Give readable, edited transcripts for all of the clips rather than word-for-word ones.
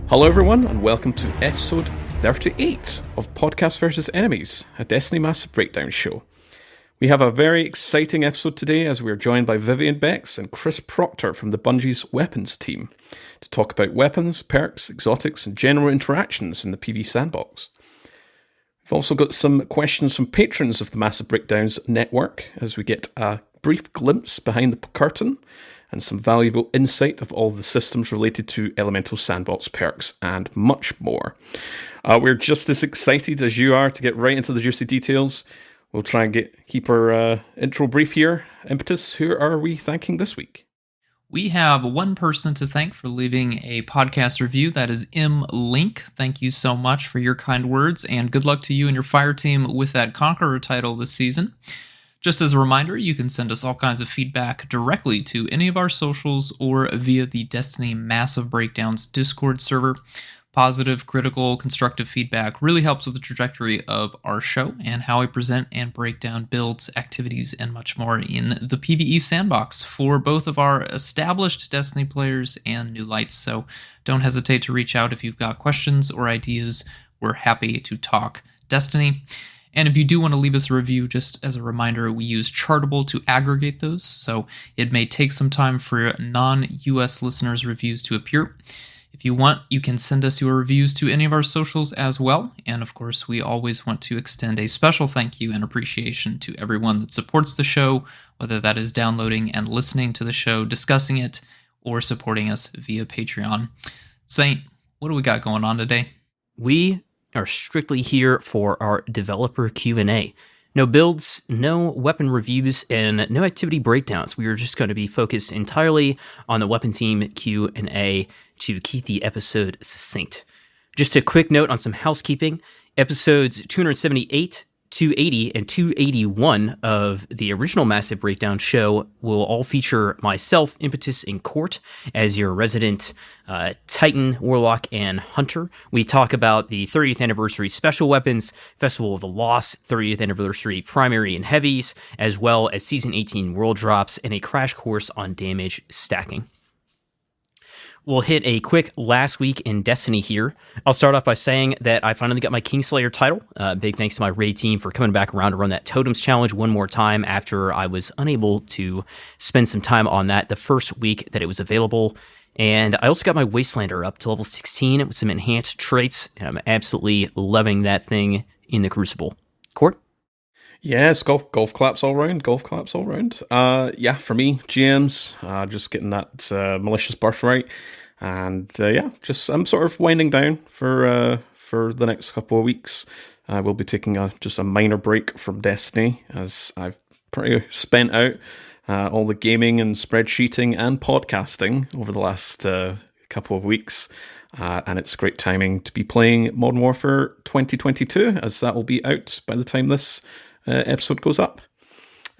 Hello everyone, and welcome to episode 38 of Podcast vs. Enemies, a Destiny Massive Breakdown show. We have a very exciting episode today as we are joined by Vivian Becks and Proctor from the Bungie's Weapons Team to talk about weapons, perks, exotics, and general interactions in the PvE sandbox. We've also got some questions from patrons of the Massive Breakdowns network as we get a brief glimpse behind the curtain and some valuable insight of all the systems related to Elemental Sandbox perks and much more. We're just as excited as you are to get right into the juicy details. We'll try and keep our intro brief here. Impetus, who are we thanking this week? We have one person to thank for leaving a podcast review. That is M. Link. Thank you so much for your kind words, and good luck to you and your fire team with that Conqueror title this season. Just as a reminder, you can send us all kinds of feedback directly to any of our socials or via the Destiny Massive Breakdowns Discord server. Positive, critical, constructive feedback really helps with the trajectory of our show and how we present and break down builds, activities, and much more in the PvE sandbox for both of our established Destiny players and new lights. So don't hesitate to reach out if you've got questions or ideas. We're happy to talk Destiny. And if you do want to leave us a review, just as a reminder, we use Chartable to aggregate those, so it may take some time for non-US listeners' reviews to appear. If you want, you can send us your reviews to any of our socials as well, and of course, we always want to extend a special thank you and appreciation to everyone that supports the show, whether that is downloading and listening to the show, discussing it, or supporting us via Patreon. Saint, what do we got going on today? We are strictly here for our developer Q&A. No builds, no weapon reviews, and no activity breakdowns. We are just going to be focused entirely on the weapon team Q&A to keep the episode succinct. Just a quick note on some housekeeping. Episodes 278, 280, and 281 of the original Massive Breakdown show will all feature myself, Impetus, in court as your resident Titan, Warlock, and Hunter. We talk about the 30th anniversary special weapons, Festival of the Lost, 30th anniversary primary and heavies, as well as Season 18 world drops and a crash course on damage stacking. We'll hit a quick last week in Destiny here. I'll start off by saying that I finally got my Kingslayer title. Big thanks to my raid team for coming back around to run that Totems Challenge one more time after I was unable to spend some time on that the first week that it was available. And I also got my Wastelander up to level 16 with some enhanced traits, and I'm absolutely loving that thing in the Crucible. Court? Yes, golf claps all round. Yeah, for me, GMs, just getting that malicious birthright, and I'm sort of winding down for the next couple of weeks. I will be taking just a minor break from Destiny as I've pretty spent out all the gaming and spreadsheeting and podcasting over the last couple of weeks. And it's great timing to be playing Modern Warfare 2022, as that will be out by the time this episode goes up.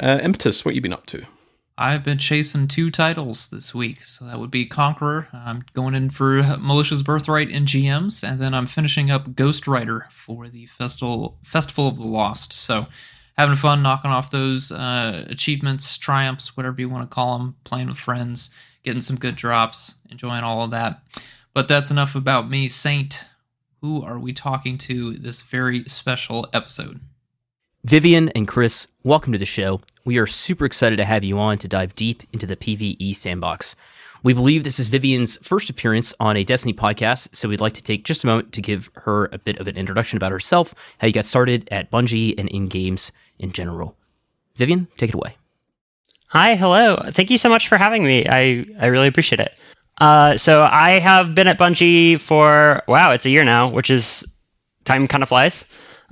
Impetus, what you been up to? I've been chasing 2 titles this week, so that would be Conqueror. I'm going in for Malicious Birthright and GMs, and then I'm finishing up Ghost Rider for the Festival of the Lost. So having fun knocking off those achievements, triumphs, whatever you want to call them, playing with friends, getting some good drops, enjoying all of that. But that's enough about me. Saint, who are we talking to this very special episode? Vivian and Chris, welcome to the show. We are super excited to have you on to dive deep into the PvE sandbox. We believe this is Vivian's first appearance on a Destiny podcast, so we'd like to take just a moment to give her a bit of an introduction about herself, how you got started at Bungie and in games in general. Vivian, take it away. Hi, hello. Thank you so much for having me. I really appreciate it. So I have been at Bungie for, it's a year now, which is, time kind of flies.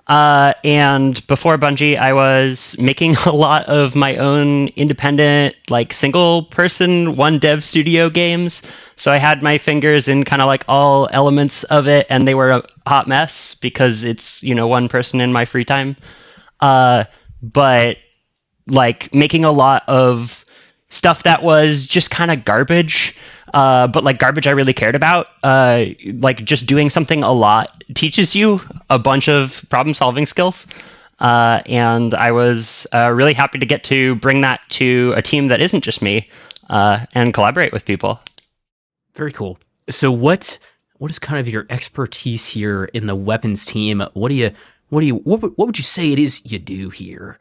And before Bungie, I was making a lot of my own independent, single person, one dev studio games. So I had my fingers in kind of all elements of it, and they were a hot mess because it's, one person in my free time. But making a lot of stuff that was just kind of garbage, but garbage I really cared about. Just doing something a lot teaches you a bunch of problem solving skills. And I was really happy to get to bring that to a team that isn't just me and collaborate with people. Very cool. So what what is kind of your expertise here in the weapons team? What would you say it is you do here?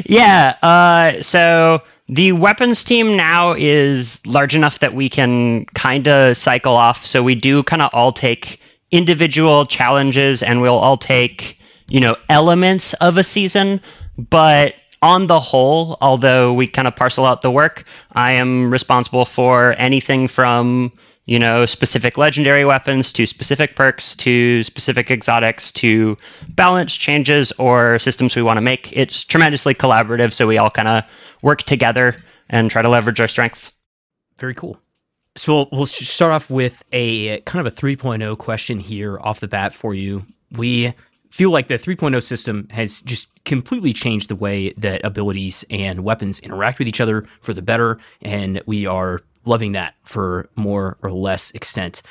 Yeah, so the weapons team now is large enough that we can kind of cycle off. So we do kind of all take individual challenges, and we'll all take, elements of a season. But on the whole, although we kind of parcel out the work, I am responsible for anything from specific legendary weapons to specific perks to specific exotics to balance changes or systems we want to make. It's tremendously collaborative, so we all kind of work together and try to leverage our strengths. Very cool. So we'll start off with a kind of a 3.0 question here off the bat for you. We feel like the 3.0 system has just completely changed the way that abilities and weapons interact with each other for the better, and we are loving that for more or less extent.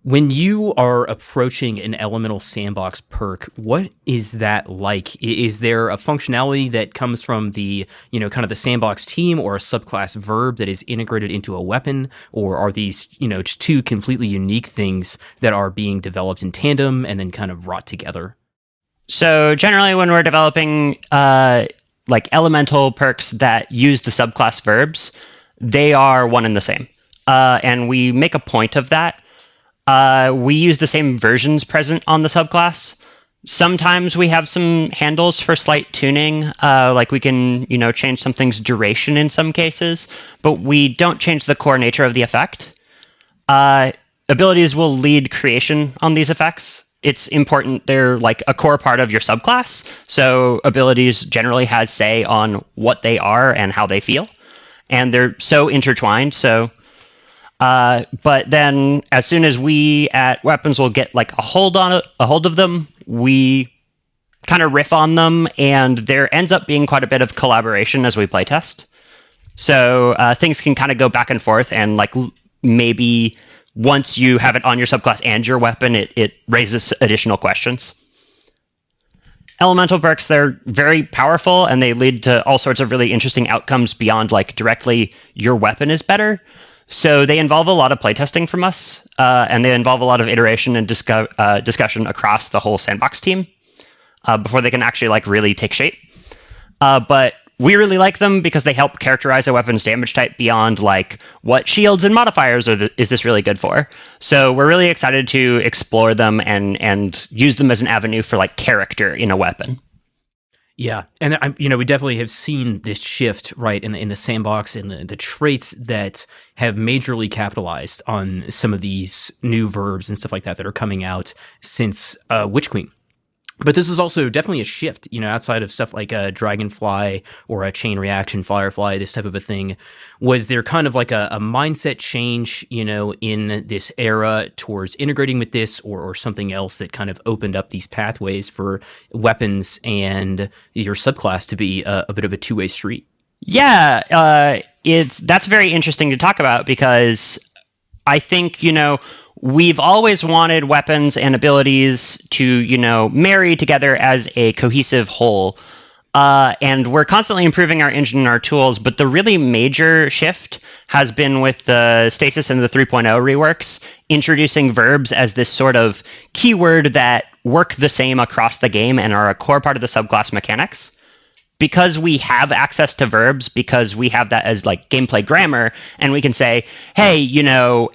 When you are approaching an elemental sandbox perk, what is that like? Is there a functionality that comes from the, kind of the sandbox team, or a subclass verb that is integrated into a weapon? Or are these, just two completely unique things that are being developed in tandem and then kind of brought together? So generally when we're developing elemental perks that use the subclass verbs, they are one and the same. And we make a point of that. We use the same versions present on the subclass. Sometimes we have some handles for slight tuning, like we can, change something's duration in some cases, but we don't change the core nature of the effect. Abilities will lead creation on these effects. It's important they're like a core part of your subclass, so abilities generally has say on what they are and how they feel. And they're so intertwined. But then as soon as we at Weapons will get like a hold of them, we kind of riff on them, and there ends up being quite a bit of collaboration as we playtest. So things can kind of go back and forth, and like maybe once you have it on your subclass and your weapon, it raises additional questions. Elemental perks, they're very powerful, and they lead to all sorts of really interesting outcomes beyond like directly your weapon is better. So they involve a lot of playtesting from us, and they involve a lot of iteration and discussion across the whole sandbox team before they can actually like really take shape. But we really like them because they help characterize a weapon's damage type beyond like what shields and modifiers is this really good for. So we're really excited to explore them and use them as an avenue for like character in a weapon. Yeah, and we definitely have seen this shift, right, in the sandbox, and the traits that have majorly capitalized on some of these new verbs and stuff like that are coming out since Witch Queen. But this is also definitely a shift, outside of stuff like Dragonfly or a Chain Reaction, Firefly, this type of a thing. Was there kind of like a mindset change, in this era towards integrating with this, or something else that kind of opened up these pathways for weapons and your subclass to be a bit of a two-way street? Yeah, that's very interesting to talk about, because I think, we've always wanted weapons and abilities to, marry together as a cohesive whole. And we're constantly improving our engine and our tools, but the really major shift has been with the Stasis and the 3.0 reworks, introducing verbs as this sort of keyword that work the same across the game and are a core part of the subclass mechanics. Because we have access to verbs, because we have that as like gameplay grammar, and we can say, hey,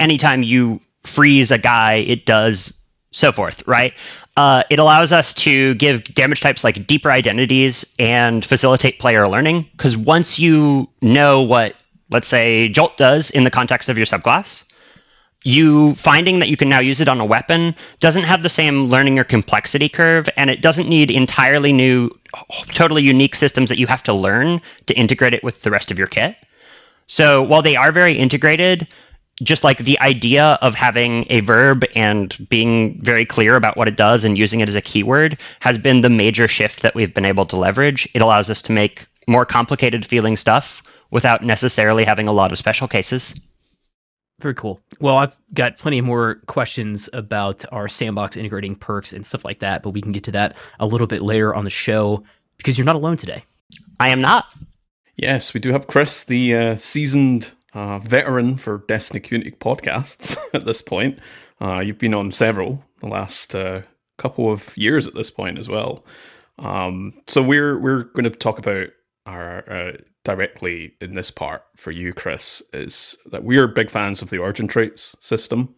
anytime you freeze a guy, it does so forth, right? It allows us to give damage types like deeper identities and facilitate player learning, because once you know what, let's say, Jolt does in the context of your subclass, you finding that you can now use it on a weapon doesn't have the same learning or complexity curve, and it doesn't need entirely new, totally unique systems that you have to learn to integrate it with the rest of your kit. So while they are very integrated, just like the idea of having a verb and being very clear about what it does and using it as a keyword has been the major shift that we've been able to leverage. It allows us to make more complicated feeling stuff without necessarily having a lot of special cases. Very cool. Well, I've got plenty more questions about our sandbox integrating perks and stuff like that, but we can get to that a little bit later on the show, because you're not alone today. I am not. Yes, we do have Chris, the seasoned veteran for Destiny Community podcasts at this point. You've been on several the last couple of years at this point as well. So we're going to talk about our directly in this part for you, Chris, is that we're big fans of the origin traits system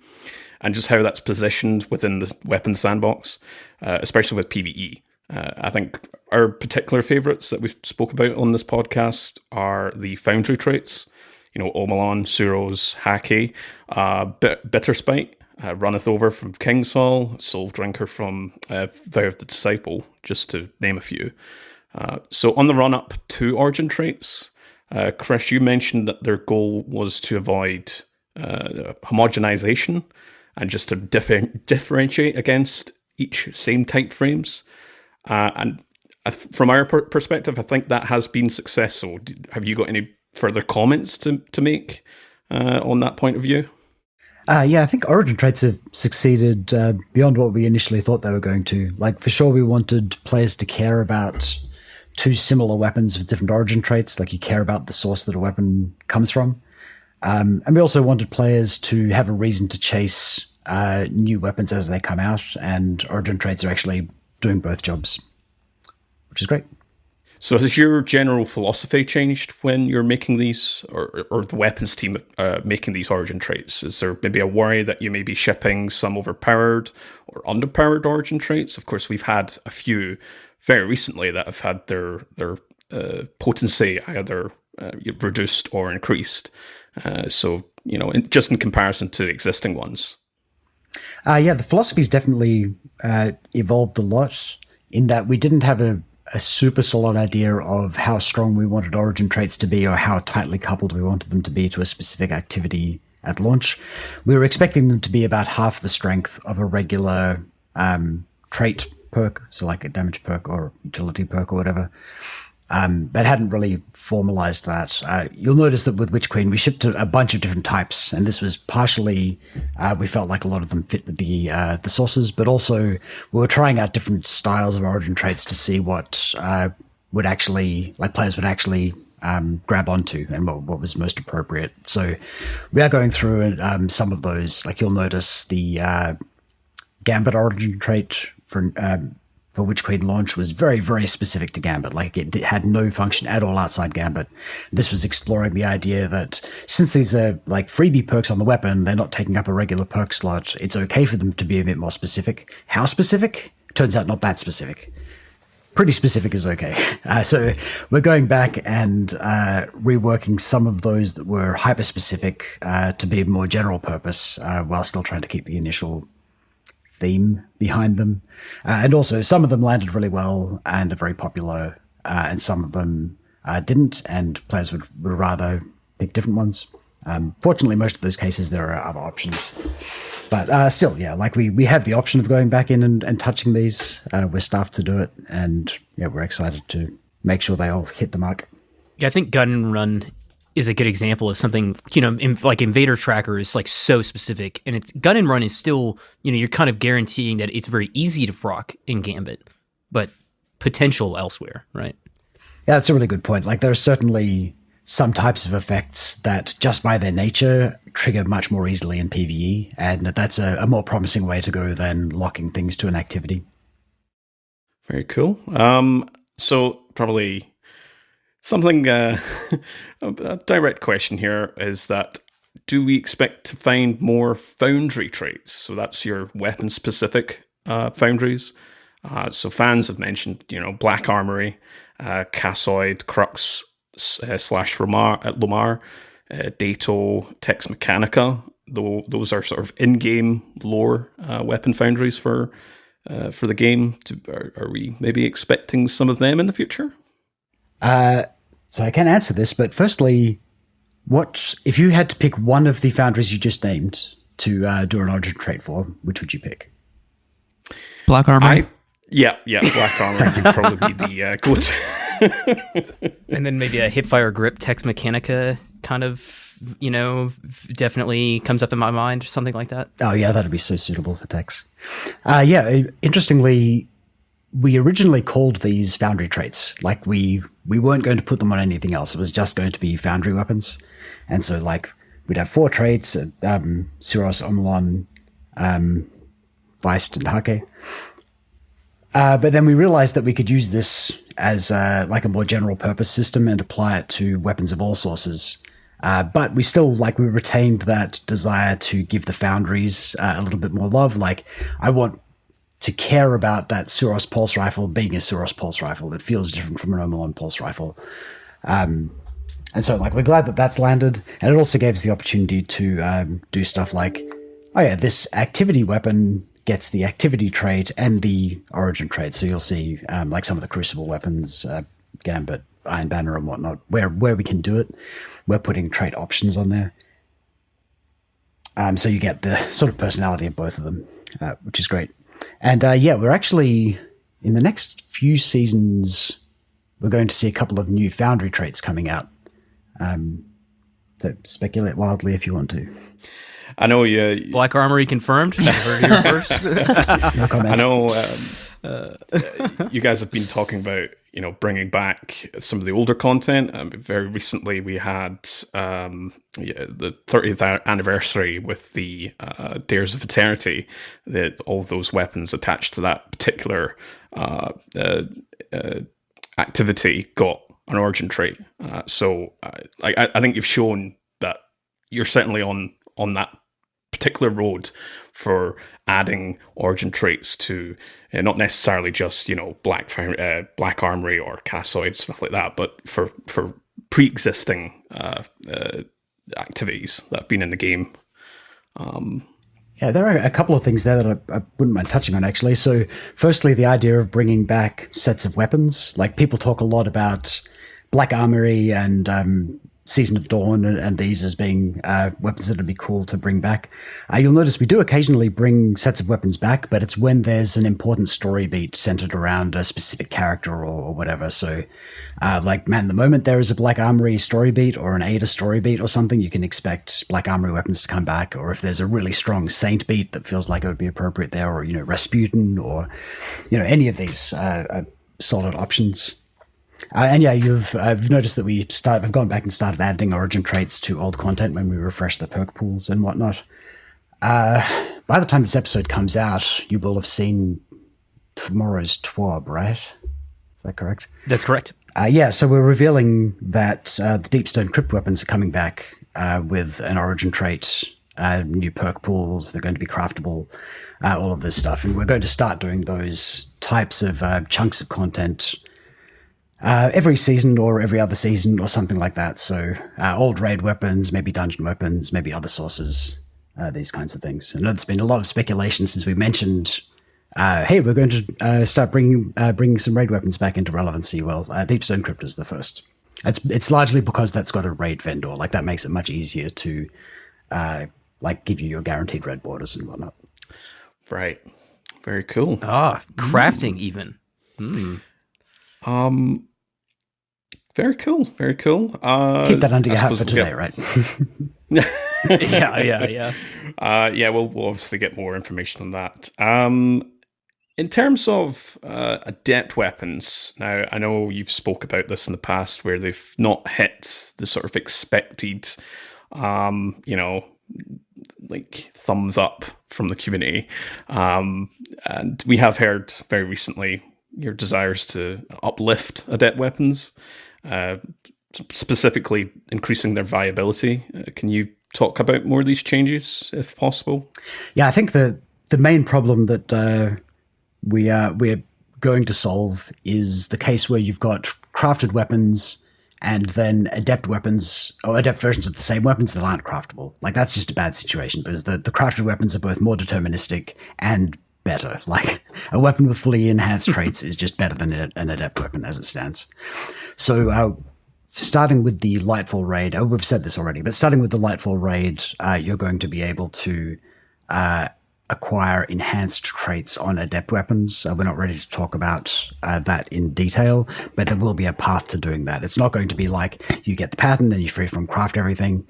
and just how that's positioned within the weapons sandbox, especially with PvE. I think our particular favourites that we've spoke about on this podcast are the Foundry traits, Omelon, Suros, Hake, Bitterspite, Runneth Over from Kingsfall, Soul Drinker from Vow of the Disciple, just to name a few. So on the run-up to origin traits, Chris, you mentioned that their goal was to avoid homogenization and just to differentiate against each same type frames. And from our perspective, I think that has been successful. Have you got any further comments to make on that point of view? Yeah, I think origin traits have succeeded beyond what we initially thought they were going to. Like, for sure, we wanted players to care about two similar weapons with different origin traits. Like, you care about the source that a weapon comes from. And we also wanted players to have a reason to chase new weapons as they come out, and origin traits are actually doing both jobs, which is great. So has your general philosophy changed when you're making these, or the weapons team making these origin traits? Is there maybe a worry that you may be shipping some overpowered or underpowered origin traits? Of course, we've had a few very recently that have had their potency either reduced or increased. So, just in comparison to existing ones. Yeah, the philosophy's definitely evolved a lot in that we didn't have a super solid idea of how strong we wanted origin traits to be or how tightly coupled we wanted them to be to a specific activity at launch. We were expecting them to be about half the strength of a regular trait perk, so like a damage perk or utility perk or whatever. But hadn't really formalized that. You'll notice that with Witch Queen, we shipped a bunch of different types, and this was partially, we felt like a lot of them fit with the sources, but also we were trying out different styles of origin traits to see what would actually, like players would actually grab onto and what was most appropriate. So we are going through some of those. Like, you'll notice the Gambit origin trait for Witch Queen launch was very, very specific to Gambit. Like, it had no function at all outside Gambit. This was exploring the idea that since these are like freebie perks on the weapon, they're not taking up a regular perk slot, it's okay for them to be a bit more specific. How specific? Turns out not that specific. Pretty specific is okay. So we're going back and reworking some of those that were hyper-specific to be more general purpose while still trying to keep the initial theme behind them. And also some of them landed really well and are very popular, and some of them didn't, and players would rather pick different ones. Fortunately, most of those cases, there are other options. But still, yeah, like we have the option of going back in and touching these. We're staffed to do it, and yeah, we're excited to make sure they all hit the mark. Yeah, I think Gun and Run is a good example of something, like Invader Tracker is like so specific, and it's Gun and Run is still, you're kind of guaranteeing that it's very easy to proc in Gambit, but potential elsewhere, right? Yeah, that's a really good point. Like, there are certainly some types of effects that just by their nature trigger much more easily in PvE, and that's a more promising way to go than locking things to an activity. Very cool. So probably something, a direct question here is that, do we expect to find more Foundry traits? So that's your weapon-specific Foundries. So fans have mentioned, Black Armory, Cassoid, Crux, /Lomar, Dato, Tex Mechanica. Those are sort of in-game lore weapon Foundries for the game. Are we maybe expecting some of them in the future? So I can't answer this, but firstly, what if you had to pick one of the Foundries you just named to do an origin trait for, which would you pick? Black Armor. Black Armor would probably be the go-to. And then maybe a Hipfire Grip Tex Mechanica kind of, definitely comes up in my mind, or something like that. Oh yeah, that'd be so suitable for Tex. Interestingly, we originally called these Foundry traits. Like, we weren't going to put them on anything else. It was just going to be Foundry weapons. And so, like, we'd have 4 traits, Suros, Omlon, Weist and Hake. But then we realized that we could use this as like a more general purpose system and apply it to weapons of all sources. But we still, we retained that desire to give the foundries a little bit more love. Like, I want to care about that Suros pulse rifle being a Suros pulse rifle. It feels different from an Omelon pulse rifle. And so, we're glad that that's landed. And it also gave us the opportunity to do stuff like, oh yeah, this activity weapon gets the activity trait and the origin trait. So you'll see, some of the Crucible weapons, Gambit, Iron Banner and whatnot, where we can do it, we're putting trait options on there. So you get the sort of personality of both of them, which is great. And we're actually, in the next few seasons, we're going to see a couple of new Foundry traits coming out. So speculate wildly if you want to. I know you... Black Armory confirmed. You heard it here first. No comment. I know you guys have been talking about, bringing back some of the older content. Very recently, we had the 30th anniversary with the Dares of Eternity. That all those weapons attached to that particular activity got an origin trait. So I think you've shown that you're certainly on that particular road for adding origin traits to not necessarily just black armory or cassoid, stuff like that, but for pre-existing activities that have been in the game. Yeah, there are a couple of things there that I wouldn't mind touching on, actually. So firstly, the idea of bringing back sets of weapons. People talk a lot about Black Armory and Season of Dawn and these as being weapons that would be cool to bring back. You'll notice we do occasionally bring sets of weapons back, but it's when there's an important story beat centered around a specific character or whatever. So, the moment there is a Black Armory story beat or an Ada story beat or something, you can expect Black Armory weapons to come back. Or if there's a really strong Saint beat that feels like it would be appropriate there, or, Rasputin, or, any of these solid options. And yeah, you've noticed that I've gone back and started adding origin traits to old content when we refresh the perk pools and whatnot. By the time this episode comes out, you will have seen tomorrow's TWAB, right? Is that correct? That's correct. So we're revealing that the Deepstone crypt weapons are coming back with an origin trait, new perk pools, they're going to be craftable, all of this stuff. And we're going to start doing those types of chunks of content every season or every other season or something like that. So old raid weapons, maybe dungeon weapons, maybe other sources, these kinds of things. I know there's been a lot of speculation since we mentioned, hey, we're going to start bringing some raid weapons back into relevancy. Well, Deepstone Crypt is the first. It's largely because that's got a raid vendor. That makes it much easier to give you your guaranteed red borders and whatnot. Right. Very cool. Crafting even. Very cool. Very cool. Keep that under your hat for today, right? Yeah. We'll obviously get more information on that. In terms of Adept weapons, now I know you've spoke about this in the past where they've not hit the sort of expected, thumbs up from the community. And we have heard very recently your desires to uplift Adept weapons, specifically increasing their viability. Can you talk about more of these changes, if possible? Yeah, I think the main problem that we're going to solve is the case where you've got crafted weapons and then Adept weapons, or Adept versions of the same weapons that aren't craftable. That's just a bad situation, because the crafted weapons are both more deterministic and better. A weapon with fully enhanced traits is just better than an Adept weapon as it stands. So starting with the Lightfall raid, we've said this already, but starting with the Lightfall raid, you're going to be able to acquire enhanced traits on Adept weapons. We're not ready to talk about that in detail, but there will be a path to doing that. It's not going to be like you get the pattern and you're free from craft everything.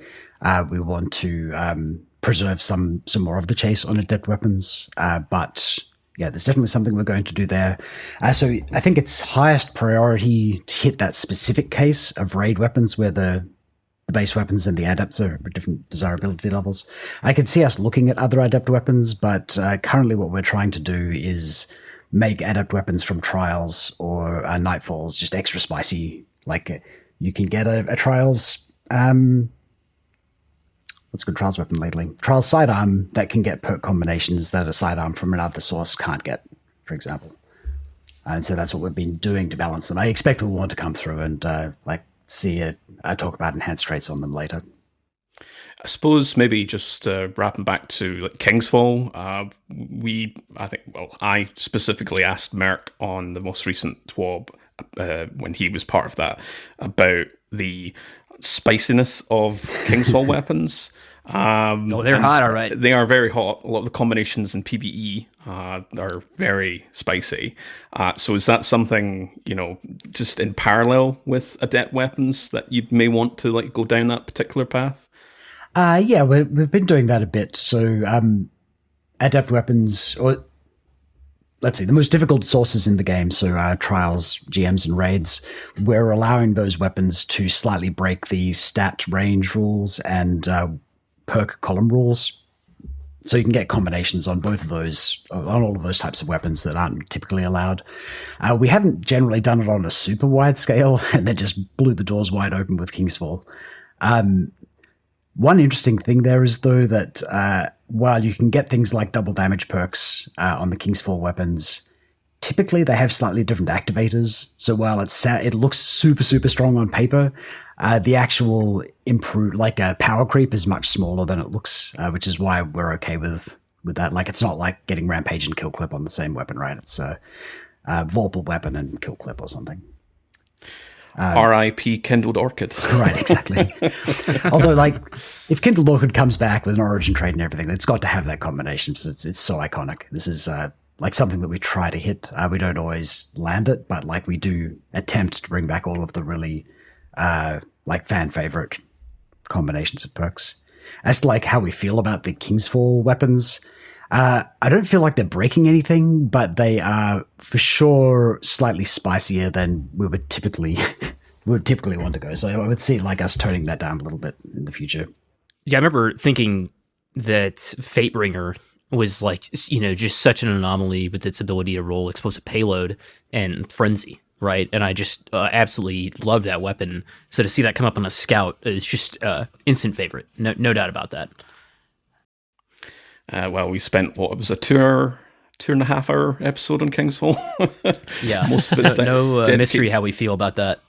We want to preserve some more of the chase on Adept weapons, but yeah, there's definitely something we're going to do there. So I think it's highest priority to hit that specific case of raid weapons where the the base weapons and the adepts are different desirability levels. I can see us looking at other adept weapons, but currently what we're trying to do is make adept weapons from trials or nightfalls just extra spicy. Like you can get a trials. What's a good trials weapon lately? Trials sidearm that can get perk combinations that a sidearm from another source can't get, for example. And so that's what we've been doing to balance them. I expect we'll want to come through and see talk about enhanced traits on them later. I suppose maybe just wrapping back to Kingsfall, I specifically asked Merc on the most recent TWAB when he was part of that about the spiciness of Kingsfall weapons. They're hot, all right. They are very hot. A lot of the combinations in PvE are very spicy. So is that something, just in parallel with adept weapons that you may want to go down that particular path? Yeah, we've been doing that a bit. So adept weapons, or let's see, the most difficult sources in the game, so trials, GMs, and raids, we're allowing those weapons to slightly break the stat range rules and perk column rules. So you can get combinations on both of those, on all of those types of weapons that aren't typically allowed. We haven't generally done it on a super wide scale, and then just blew the doors wide open with Kingsfall. One interesting thing there is, though, that while you can get things like double damage perks on the Kingsfall weapons, typically they have slightly different activators. So while it looks super, super strong on paper, the actual power creep is much smaller than it looks, which is why we're okay with that. It's not like getting Rampage and Kill Clip on the same weapon, right? It's a Vorpal weapon and Kill Clip or something. R.I.P. Kindled Orchid. Right, exactly. Although, if Kindled Orchid comes back with an origin trait and everything, it's got to have that combination because it's so iconic. This is something that we try to hit. We don't always land it, but we do attempt to bring back all of the really fan favorite combinations of perks. As to how we feel about the Kingsfall weapons, I don't feel like they're breaking anything, but they are for sure slightly spicier than we would typically want to go. So I would see us toning that down a little bit in the future. Yeah, I remember thinking that Fatebringer was just such an anomaly with its ability to roll explosive payload and frenzy, right? And I just absolutely love that weapon. So to see that come up on a scout is just instant favorite. No doubt about that. We spent what was a 2.5 hour episode on Kingsfall. Yeah, most of it no mystery how we feel about that.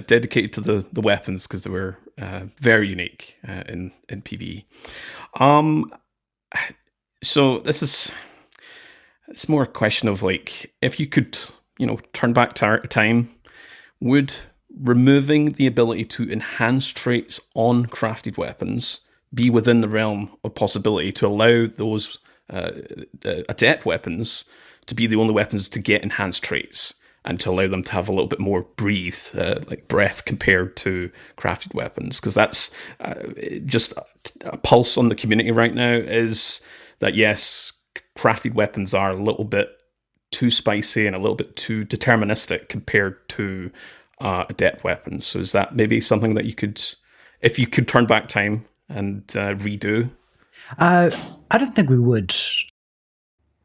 Dedicated to the weapons because they were very unique in PvE. So it's more a question of if you could turn back time, would removing the ability to enhance traits on crafted weapons be within the realm of possibility to allow those adept weapons to be the only weapons to get enhanced traits and to allow them to have a little bit more breath compared to crafted weapons? Because that's just a pulse on the community right now is that, yes, crafted weapons are a little bit too spicy and a little bit too deterministic compared to adept weapons. So is that maybe something that you could, if you could turn back time and redo? I don't think we would.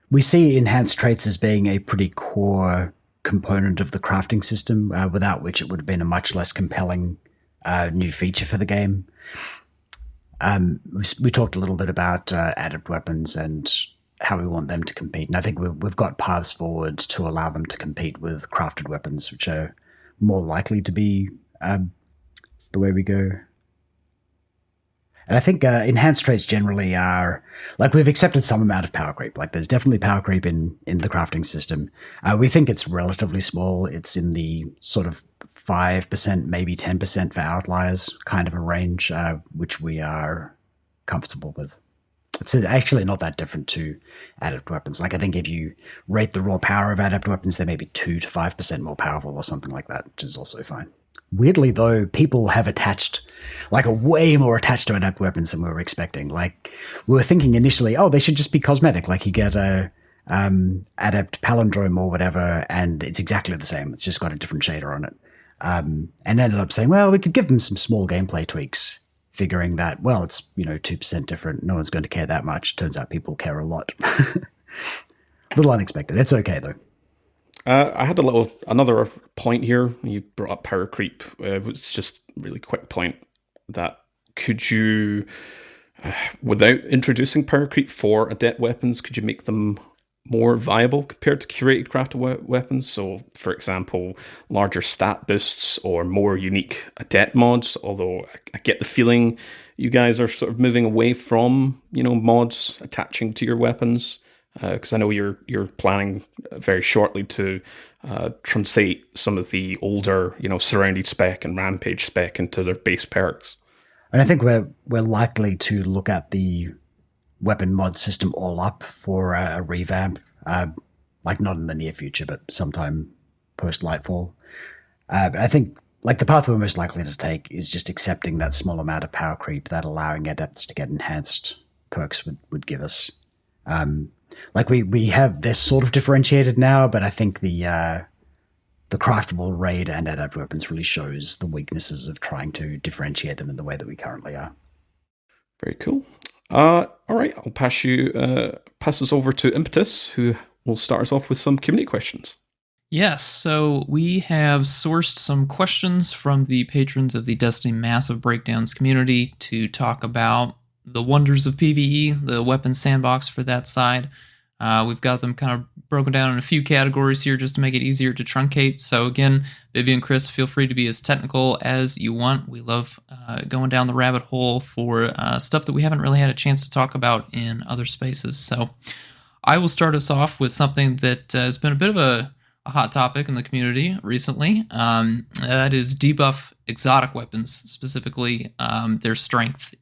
We see enhanced traits as being a pretty core component of the crafting system, without which it would have been a much less compelling new feature for the game. We talked a little bit about adept weapons and how we want them to compete, and I think we've got paths forward to allow them to compete with crafted weapons, which are more likely to be the way we go. And I think enhanced traits generally are, we've accepted some amount of power creep. There's definitely power creep in the crafting system. We think it's relatively small. It's in the sort of 5%, maybe 10% for outliers kind of a range, which we are comfortable with. It's actually not that different to adept weapons. I think if you rate the raw power of adept weapons, they may be 2 to 5% more powerful or something like that, which is also fine. Weirdly, though, people have attached, way more attached to adept weapons than we were expecting. We were thinking initially, they should just be cosmetic. You get a adept palindrome or whatever, and it's exactly the same. It's just got a different shader on it. and ended up saying, well, we could give them some small gameplay tweaks, figuring that, well, it's 2% different. No one's going to care that much. Turns out people care a lot. A little unexpected. It's okay though. I had another point here. You brought up power creep. It was just a really quick point that could you, without introducing power creep for adept weapons, could you make them more viable compared to curated crafted weapons? So, for example, larger stat boosts or more unique adept mods. Although I get the feeling you guys are sort of moving away from mods attaching to your weapons. Because I know you're planning very shortly to translate some of the older, surrounded spec and rampage spec into their base perks. And I think we're likely to look at the weapon mod system all up for a revamp, like not in the near future, but sometime post Lightfall. But I think the path we're most likely to take is just accepting that small amount of power creep that allowing adepts to get enhanced perks would give us. We have this sort of differentiated now, but I think the craftable raid and adept weapons really shows the weaknesses of trying to differentiate them in the way that we currently are. Very cool. All right, I'll pass us over to Impetus, who will start us off with some community questions. Yes, so we have sourced some questions from the patrons of the Destiny Massive Breakdowns community to talk about the wonders of PvE, the weapons sandbox for that side. We've got them kind of broken down in a few categories here just to make it easier to truncate. So again, Vivian and Chris, feel free to be as technical as you want. We love going down the rabbit hole for stuff that we haven't really had a chance to talk about in other spaces. So I will start us off with something that has been a bit of a hot topic in the community recently. That is debuff exotic weapons, specifically their strength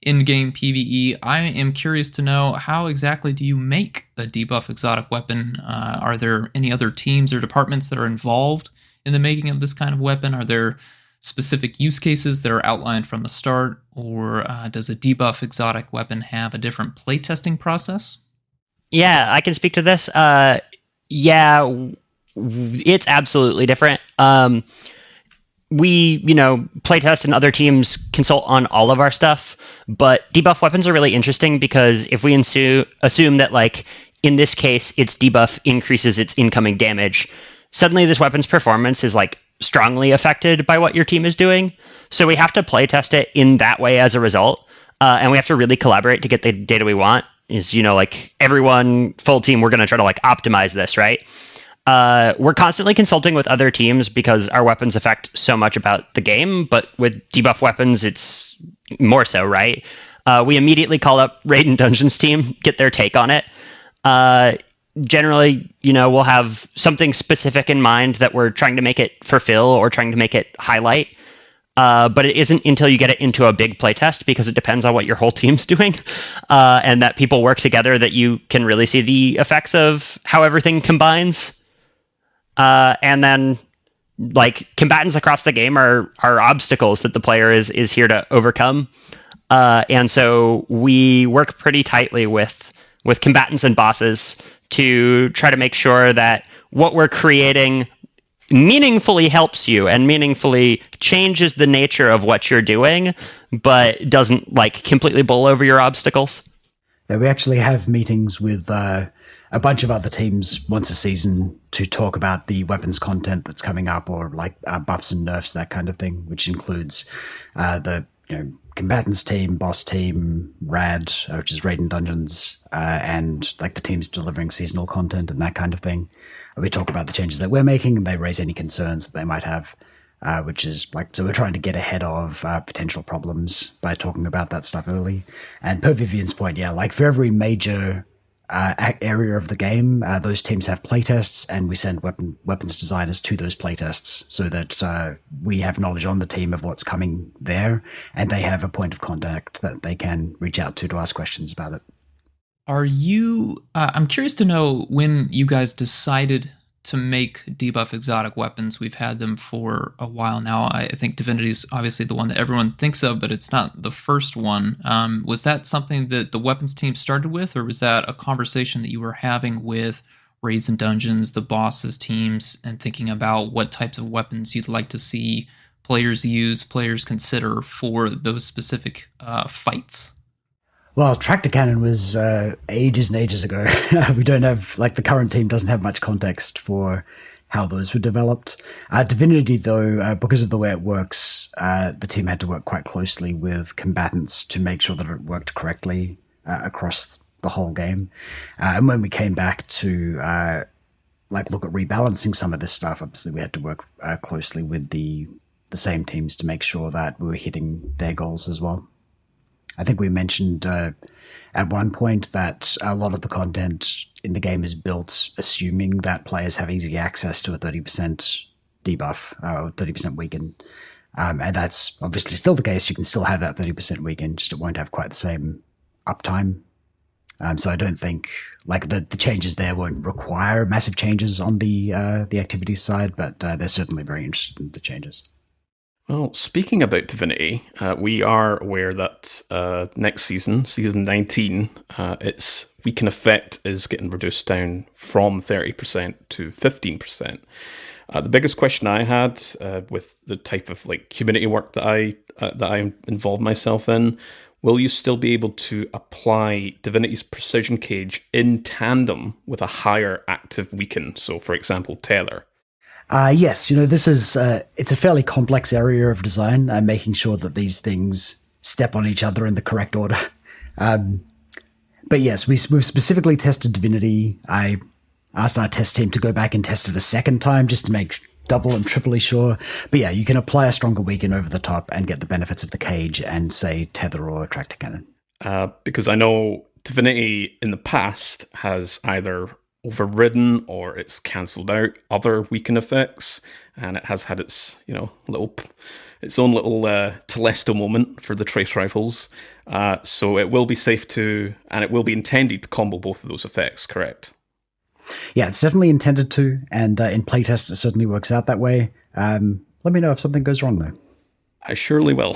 in-game PvE. I am curious to know, how exactly do you make a debuff exotic weapon? Are there any other teams or departments that are involved in the making of this kind of weapon? Are there specific use cases that are outlined from the start, or does a debuff exotic weapon have a different playtesting process? Yeah, I can speak to this. It's absolutely different. We, playtest and other teams consult on all of our stuff, but debuff weapons are really interesting because if we assume that, in this case, its debuff increases its incoming damage, suddenly this weapon's performance is, strongly affected by what your team is doing. So we have to playtest it in that way as a result, and we have to really collaborate to get the data we want. Is, everyone, full team, we're going to try to, optimize this, right? We're constantly consulting with other teams because our weapons affect so much about the game, but with debuff weapons, it's more so, right? We immediately call up Raid and Dungeons team, get their take on it. Generally, we'll have something specific in mind that we're trying to make it fulfill or trying to make it highlight. But it isn't until you get it into a big playtest, because it depends on what your whole team's doing, and that people work together, that you can really see the effects of how everything combines. And then, combatants across the game are obstacles that the player is here to overcome. And so we work pretty tightly with combatants and bosses to try to make sure that what we're creating meaningfully helps you and meaningfully changes the nature of what you're doing, but doesn't completely bowl over your obstacles. Yeah, we actually have meetings with a bunch of other teams once a season to talk about the weapons content that's coming up, or buffs and nerfs, that kind of thing, which includes the combatants team, boss team, RAD, which is Raid and Dungeons, and the teams delivering seasonal content and that kind of thing. We talk about the changes that we're making, and they raise any concerns that they might have, which is so we're trying to get ahead of potential problems by talking about that stuff early. And per Vivian's point, for every major area of the game, those teams have playtests, and we send weapons designers to those playtests so that we have knowledge on the team of what's coming there, and they have a point of contact that they can reach out to ask questions about it. Are you, I'm curious to know when you guys decided to make debuff exotic weapons. We've had them for a while now. I think Divinity is obviously the one that everyone thinks of, but it's not the first one. Was that something that the weapons team started with, or was that a conversation that you were having with raids and dungeons, the bosses, teams, and thinking about what types of weapons you'd like to see players use, players consider for those specific fights? Well, Tractor Cannon was ages and ages ago. We don't have, like, the current team doesn't have much context for how those were developed. Divinity, though, because of the way it works, the team had to work quite closely with combatants to make sure that it worked correctly across the whole game. And when we came back to look at rebalancing some of this stuff, obviously we had to work closely with the same teams to make sure that we were hitting their goals as well. I think we mentioned at one point that a lot of the content in the game is built assuming that players have easy access to a 30% debuff or 30% weaken. And that's obviously still the case. You can still have that 30% weaken, just it won't have quite the same uptime. So I don't think the changes there won't require massive changes on the activities side, but they're certainly very interested in the changes. Well, speaking about Divinity, we are aware that next season 19, its weaken effect is getting reduced down from 30% to 15%. The biggest question I had with the type of community work that I involved myself in, will you still be able to apply Divinity's precision cage in tandem with a higher active weaken? So, for example, Tether. Yes, this is it's a fairly complex area of design, making sure that these things step on each other in the correct order. But yes, we've specifically tested Divinity. I asked our test team to go back and test it a second time just to make double and triply sure. But yeah, you can apply a stronger weaken over the top and get the benefits of the cage and, say, Tether or Tractor Cannon. Because I know Divinity in the past has either overridden or it's cancelled out other weaken effects, and it has had its own little Telesto moment for the trace rifles. So it will be safe to, and it will be intended to combo both of those effects, correct? Yeah, it's definitely intended to, and in playtest it certainly works out that way. Let me know if something goes wrong though. I surely will.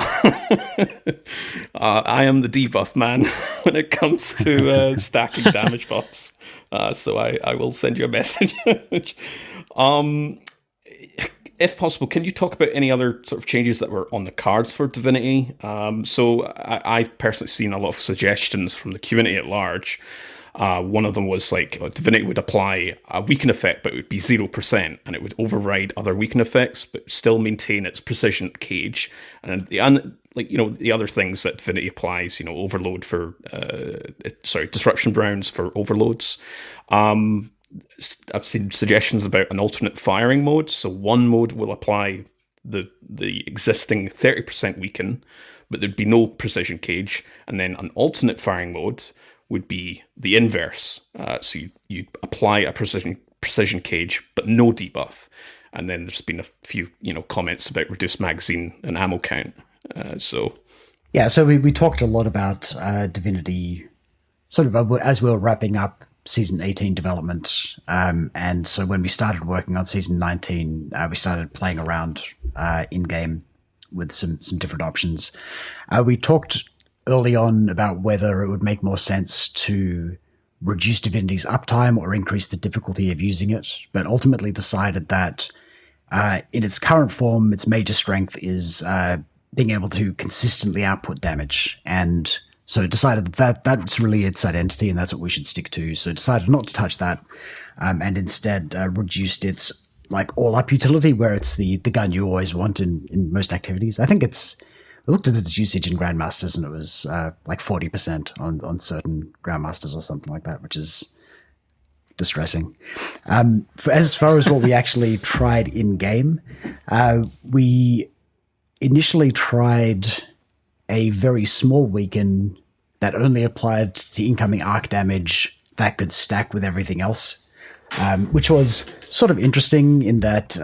I am the debuff man when it comes to stacking damage buffs. So I will send you a message. If possible, can you talk about any other sort of changes that were on the cards for Divinity? So I've personally seen a lot of suggestions from the community at large. One of them was Divinity would apply a weaken effect, but it would be 0%, and it would override other weaken effects, but still maintain its precision cage. And the other things that Divinity applies, overload for disruption rounds for overloads. I've seen suggestions about an alternate firing mode. So one mode will apply the existing 30% weaken, but there'd be no precision cage, and then an alternate firing mode would be the inverse. So you'd apply a precision cage, but no debuff. And then there's been a few, comments about reduced magazine and ammo count. So we talked a lot about Divinity, sort of as we were wrapping up Season 18 development. And so when we started working on Season 19, we started playing around in-game with some different options. We talked early on about whether it would make more sense to reduce Divinity's uptime or increase the difficulty of using it, but ultimately decided that in its current form, its major strength is being able to consistently output damage. And so decided that that's really its identity and that's what we should stick to. So decided not to touch that and instead reduced its all-up utility, where it's the gun you always want in most activities. I think we looked at its usage in Grandmasters, and it was 40% on certain Grandmasters or something like that, which is distressing. As far as what we actually tried in-game, we initially tried a very small weaken that only applied to incoming arc damage that could stack with everything else, which was sort of interesting in that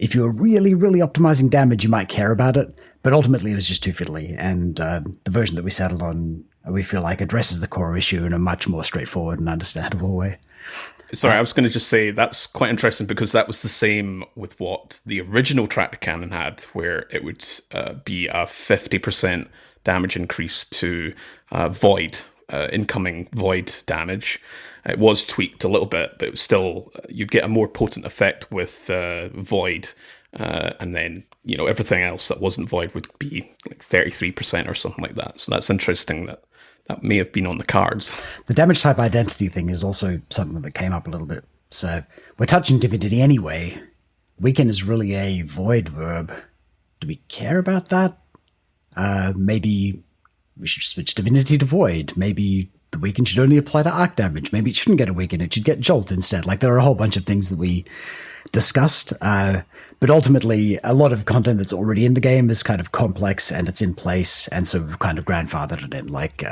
if you were really, really optimizing damage, you might care about it. But ultimately, it was just too fiddly. And the version that we settled on, we feel like addresses the core issue in a much more straightforward and understandable way. Sorry, I was going to just say that's quite interesting because that was the same with what the original Tractor Cannon had, where it would be a 50% damage increase to Void incoming void damage. It was tweaked a little bit, but it was still, you'd get a more potent effect with void, and then everything else that wasn't void would be like 33% or something like that. So that's interesting that may have been on the cards. The damage type identity thing is also something that came up a little bit. So we're touching Divinity anyway. Weaken is really a void verb. Do we care about that? Maybe we should switch Divinity to void. Maybe the weaken should only apply to arc damage. Maybe it shouldn't get a weaken. It should get jolt instead. Like, there are a whole bunch of things that we discussed. But ultimately, a lot of content that's already in the game is kind of complex and it's in place. And so we've kind of grandfathered it in. Like,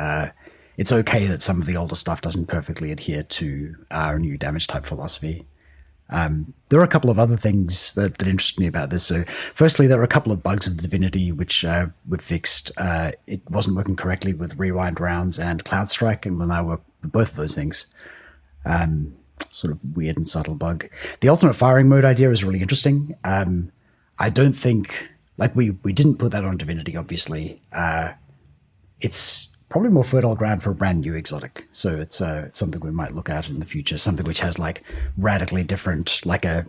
it's okay that some of the older stuff doesn't perfectly adhere to our new damage type philosophy. There are a couple of other things that interest me about this. So firstly, there are a couple of bugs with Divinity, which we've fixed. It wasn't working correctly with Rewind Rounds and Cloud Strike, and will now work with both of those things. Sort of weird and subtle bug. The alternate firing mode idea is really interesting. I don't think, like, we didn't put that on Divinity, obviously. It's probably more fertile ground for a brand new exotic. So it's something we might look at in the future, something which has like radically different, like a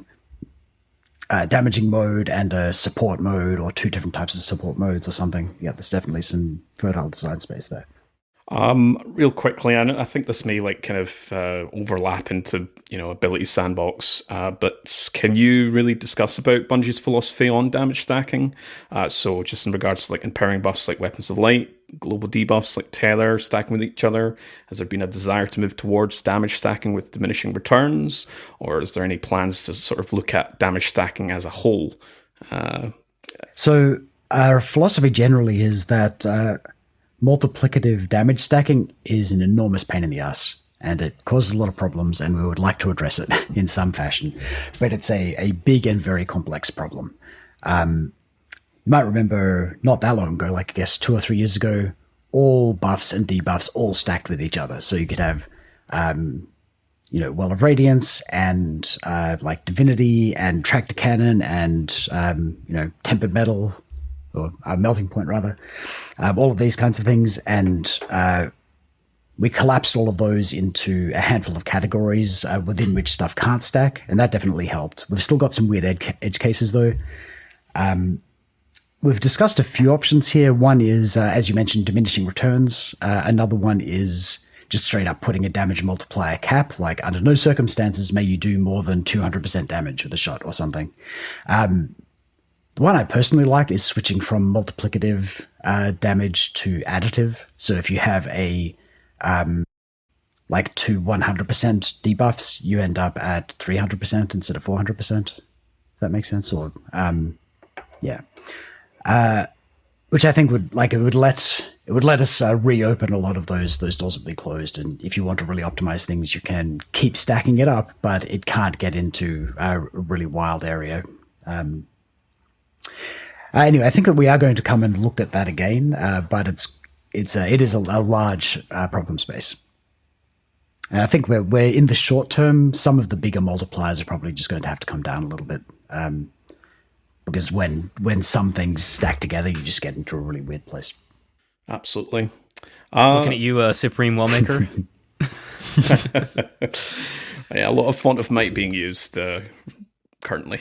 damaging mode and a support mode, or two different types of support modes or something. Yeah, there's definitely some fertile design space there. Real quickly, I think this may like kind of overlap into ability sandbox, but can you really discuss about Bungie's philosophy on damage stacking? So just in regards to like empowering buffs like Weapons of Light, global debuffs like Tether stacking with each other, has there been a desire to move towards damage stacking with diminishing returns, or is there any plans to sort of look at damage stacking as a whole? So our philosophy generally is that multiplicative damage stacking is an enormous pain in the ass, and it causes a lot of problems, and we would like to address it in some fashion. But it's a big and very complex problem. You might remember not that long ago, like I guess 2 or 3 years ago, all buffs and debuffs all stacked with each other. So you could have, Well of Radiance and like Divinity and Tractor Cannon and, Tempered Metal, or Melting Point rather, all of these kinds of things. And we collapsed all of those into a handful of categories within which stuff can't stack, and that definitely helped. We've still got some weird edge cases though. We've discussed a few options here. One is, as you mentioned, diminishing returns. Another one is just straight up putting a damage multiplier cap, like under no circumstances may you do more than 200% damage with a shot or something. The one I personally like is switching from multiplicative damage to additive. So if you have a like 2 100% debuffs, you end up at 300% instead of 400%. If that makes sense? Or yeah. Which I think would let us reopen a lot of those doors that be closed. And if you want to really optimize things, you can keep stacking it up, but it can't get into a really wild area. Anyway, I think that we are going to come and look at that again, but it is a large problem space. And I think we're in the short term, some of the bigger multipliers are probably just going to have to come down a little bit. Because when some things stack together, you just get into a really weird place. Absolutely. Looking at you, Supreme Wellmaker. Yeah, a lot of Font of Might being used currently.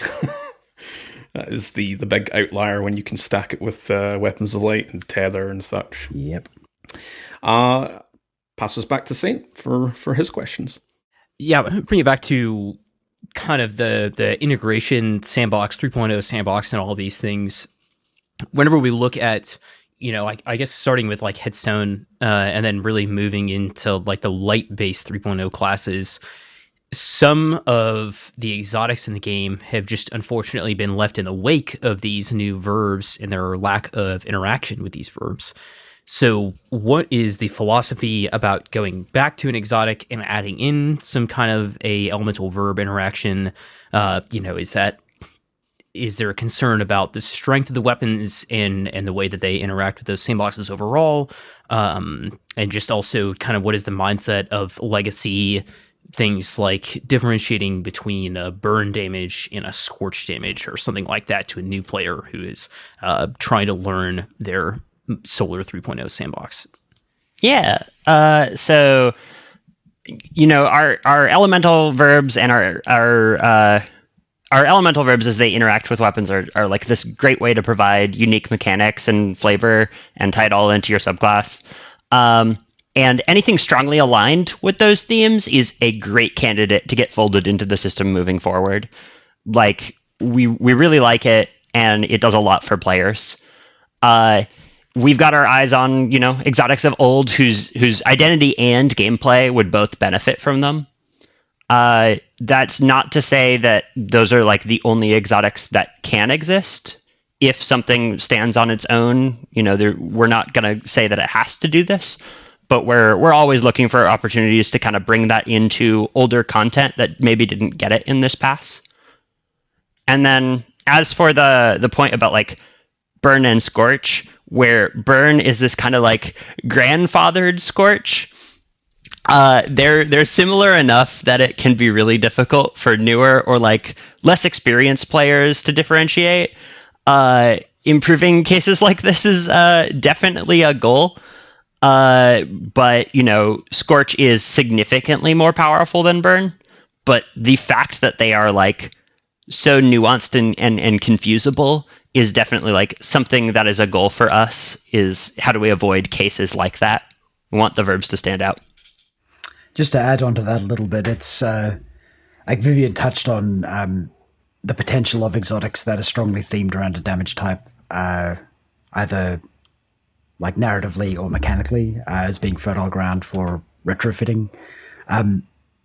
That is the big outlier when you can stack it with Weapons of Light and Tether and such. Yep. Pass us back to Saint for his questions. Yeah, bring it back to kind of the integration sandbox, 3.0 sandbox, and all these things. Whenever we look at, I guess starting with like Headstone and then really moving into like the light-based 3.0 classes, some of the exotics in the game have just unfortunately been left in the wake of these new verbs and their lack of interaction with these verbs. So what is the philosophy about going back to an exotic and adding in some kind of a elemental verb interaction? Is there a concern about the strength of the weapons and the way that they interact with those sandboxes overall? And just also kind of what is the mindset of legacy, things like differentiating between a burn damage and a scorch damage or something like that to a new player who is trying to learn their Solar 3.0 sandbox? Yeah, So, our elemental verbs and our elemental verbs as they interact with weapons are like this great way to provide unique mechanics and flavor and tie it all into your subclass. And anything strongly aligned with those themes is a great candidate to get folded into the system moving forward. Like, we really like it, and it does a lot for players. We've got our eyes on, exotics of old whose identity and gameplay would both benefit from them. That's not to say that those are like the only exotics that can exist. If something stands on its own, we're not going to say that it has to do this, but we're always looking for opportunities to kind of bring that into older content that maybe didn't get it in this pass. And then as for the point about like Burn and Scorch, where Burn is this kind of like grandfathered Scorch, they're similar enough that it can be really difficult for newer or like less experienced players to differentiate. Improving cases like this is definitely a goal. But Scorch is significantly more powerful than Burn. But the fact that they are like so nuanced and confusable is definitely like something that is a goal for us. Is how do we avoid cases like that? We want the verbs to stand out. Just to add on to that a little bit, it's like Vivian touched on the potential of exotics that are strongly themed around a damage type, either like narratively or mechanically, as being fertile ground for retrofitting.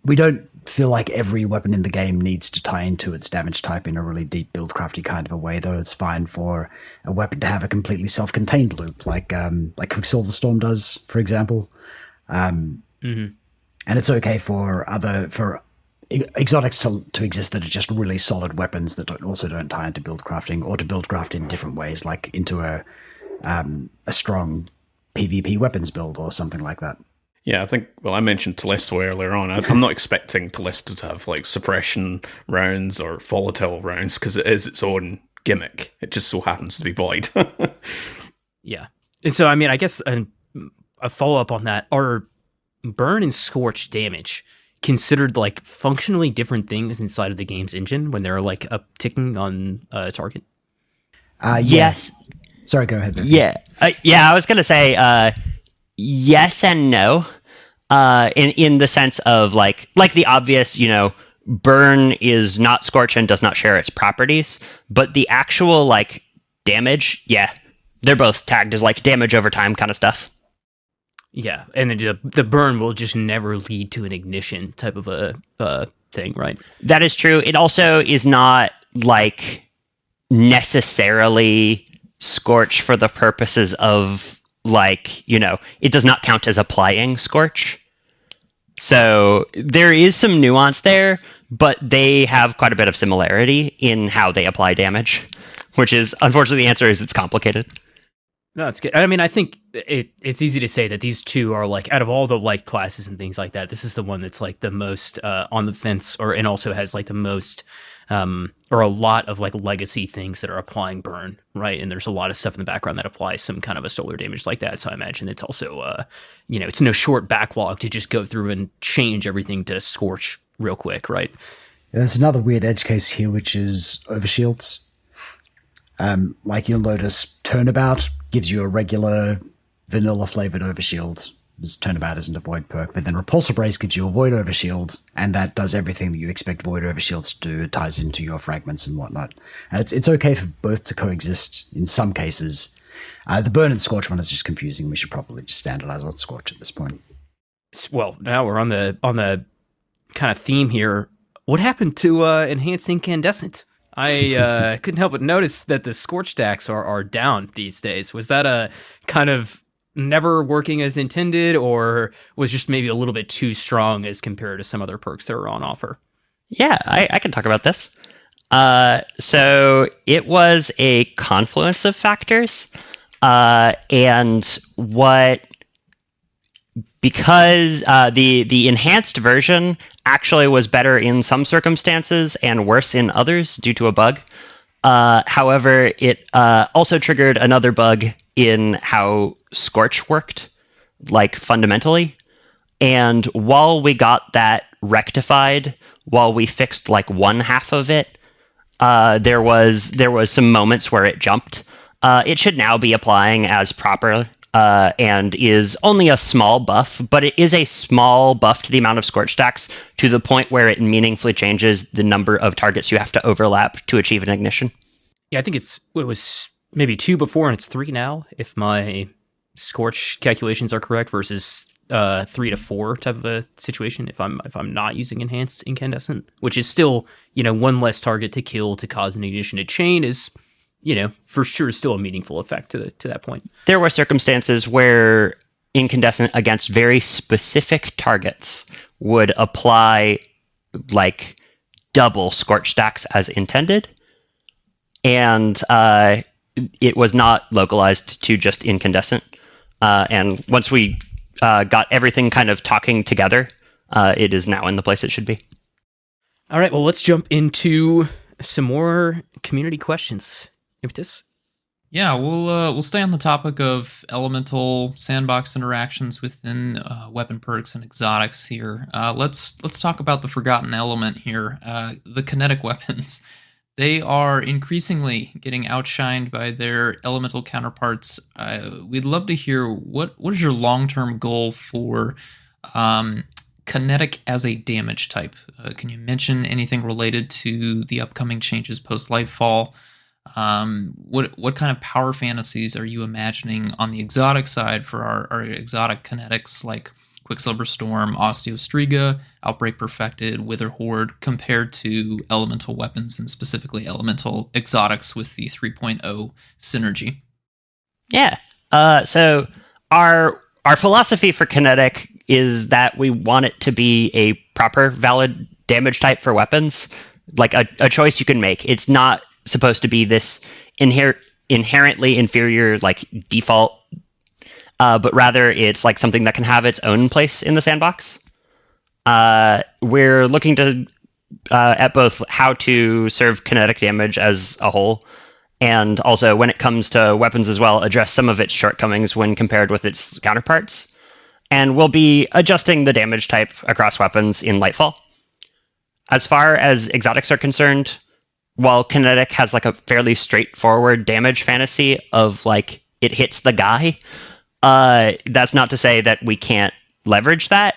We don't feel like every weapon in the game needs to tie into its damage type in a really deep buildcrafty kind of a way, though. It's fine for a weapon to have a completely self-contained loop, like Quicksilver Storm does, for example. And it's okay for exotics to exist that are just really solid weapons that don't tie into buildcrafting, or to buildcraft in different ways, like into a strong PvP weapons build or something like that. Yeah, I think, I mentioned Telesto earlier on. I'm not expecting Telesto to have like suppression rounds or volatile rounds, because it is its own gimmick. It just so happens to be void. Yeah. So, I mean, I guess a follow-up on that, are Burn and Scorch damage considered like functionally different things inside of the game's engine when they're like upticking on a target? Yes. Sorry, go ahead. Yeah. I was going to say yes and no, in the sense of like the obvious, Burn is not Scorch and does not share its properties, but the actual like damage, yeah, they're both tagged as like damage over time kind of stuff. Yeah, and the burn will just never lead to an ignition type of a thing, right? That is true. It also is not like necessarily Scorch for the purposes of like, it does not count as applying Scorch. So there is some nuance there, but they have quite a bit of similarity in how they apply damage, which is, unfortunately, the answer is it's complicated. No, it's good. I mean, I think it's easy to say that these two are like, out of all the like classes and things like that, this is the one that's like the most on the fence, and also has like the most or a lot of like legacy things that are applying burn, right? And there's a lot of stuff in the background that applies some kind of a solar damage like that. So I imagine it's also it's no short backlog to just go through and change everything to Scorch real quick, right? There's another weird edge case here, which is overshields. Like you'll notice Turnabout gives you a regular vanilla flavored overshield. This Turnabout isn't a void perk, but then Repulsor Brace gives you a void overshield, and that does everything that you expect void overshields to do. It ties into your fragments and whatnot. And it's okay for both to coexist in some cases. The Burn and Scorch one is just confusing. We should probably just standardize on Scorch at this point. Well, now we're on the kind of theme here. What happened to enhanced Incandescent? I couldn't help but notice that the Scorch stacks are down these days. Was that a kind of never working as intended, or was just maybe a little bit too strong as compared to some other perks that are on offer? Yeah, I can talk about this. So it was a confluence of factors, because the enhanced version actually was better in some circumstances and worse in others due to a bug. However, it also triggered another bug in how Scorch worked. like fundamentally. And while we got that rectified, while we fixed like one half of it, there was some moments where it jumped. It should now be applying as proper, and is only a small buff, but it is a small buff to the amount of scorch stacks to the point where it meaningfully changes the number of targets you have to overlap to achieve an ignition. Yeah, I think it was maybe 2 before and it's 3 now, if my scorch calculations are correct, versus 3 to 4 type of a situation if I'm not using enhanced incandescent, which is still, one less target to kill to cause an ignition to chain is, for sure still a meaningful effect to that point. There were circumstances where incandescent against very specific targets would apply like double scorch stacks as intended, and it was not localized to just incandescent. And once we got everything kind of talking together, it is now in the place it should be. All right, well, let's jump into some more community questions. Impetus? Yeah, we'll stay on the topic of elemental sandbox interactions within weapon perks and exotics here. Let's talk about the forgotten element here, the kinetic weapons. They are increasingly getting outshined by their elemental counterparts. We'd love to hear what is your long-term goal for kinetic as a damage type? Can you mention anything related to the upcoming changes post-Lightfall? What kind of power fantasies are you imagining on the exotic side for our exotic kinetics like Quicksilver Storm, Osteostriga, Outbreak Perfected, Wither Horde, compared to elemental weapons and specifically elemental exotics with the 3.0 synergy? Yeah. So our philosophy for kinetic is that we want it to be a proper valid damage type for weapons, like a choice you can make. It's not supposed to be this inherently inferior like default, but rather it's like something that can have its own place in the sandbox. We're looking to at both how to serve kinetic damage as a whole, and also when it comes to weapons as well, address some of its shortcomings when compared with its counterparts. And we'll be adjusting the damage type across weapons in Lightfall. As far as exotics are concerned, while kinetic has like a fairly straightforward damage fantasy of like it hits the guy, that's not to say that we can't leverage that.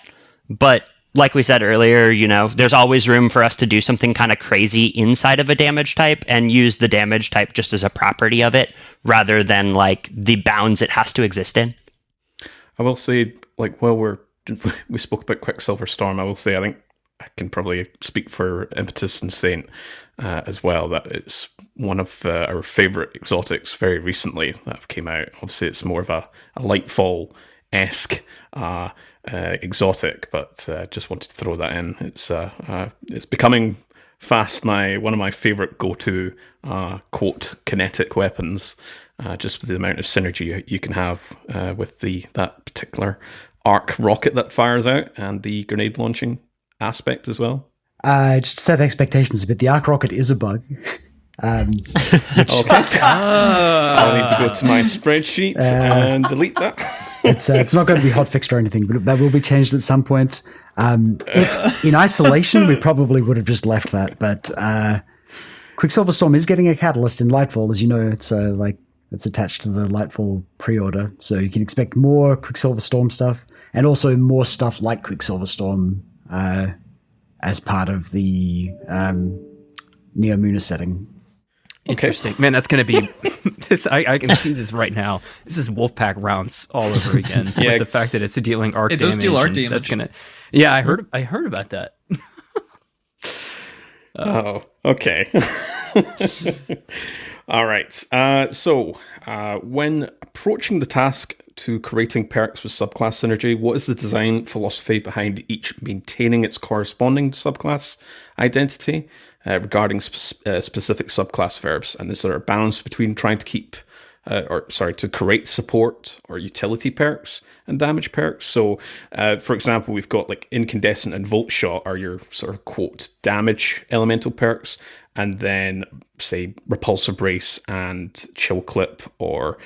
But like we said earlier, there's always room for us to do something kind of crazy inside of a damage type and use the damage type just as a property of it rather than like the bounds it has to exist in. I will say, like, while we spoke about Quicksilver Storm, I will say I think I can probably speak for Impetus and Saint as well, that it's one of our favourite exotics very recently that have came out. Obviously, it's more of a Lightfall-esque exotic, but just wanted to throw that in. It's becoming fast now one of my favourite go-to quote kinetic weapons, just with the amount of synergy you can have with that particular arc rocket that fires out and the grenade launching aspect as well. Just to set expectations a bit, the arc rocket is a bug. Okay. I'll need to go to my spreadsheet and delete that. It's not going to be hotfixed or anything, but that will be changed at some point. In isolation, we probably would have just left that, but Quicksilver Storm is getting a catalyst in Lightfall. As you know, it's attached to the Lightfall pre-order, so you can expect more Quicksilver Storm stuff, and also more stuff like Quicksilver Storm as part of the Neomuna setting. Interesting. Man, that's going to be this. I can see this right now. This is Wolfpack rounds all over again. Yeah. With the fact that it's dealing arc damage. It does deal arc damage. That's going to. Yeah, I heard about that. Oh, okay. All right. So when approaching the task to creating perks with subclass synergy, what is the design philosophy behind each maintaining its corresponding subclass identity regarding specific subclass verbs? And is there a balance between trying to keep to create support or utility perks and damage perks. So, for example, we've got like Incandescent and Volt Shot are your sort of quote damage elemental perks, and then say Repulsor Brace and Chill Clip or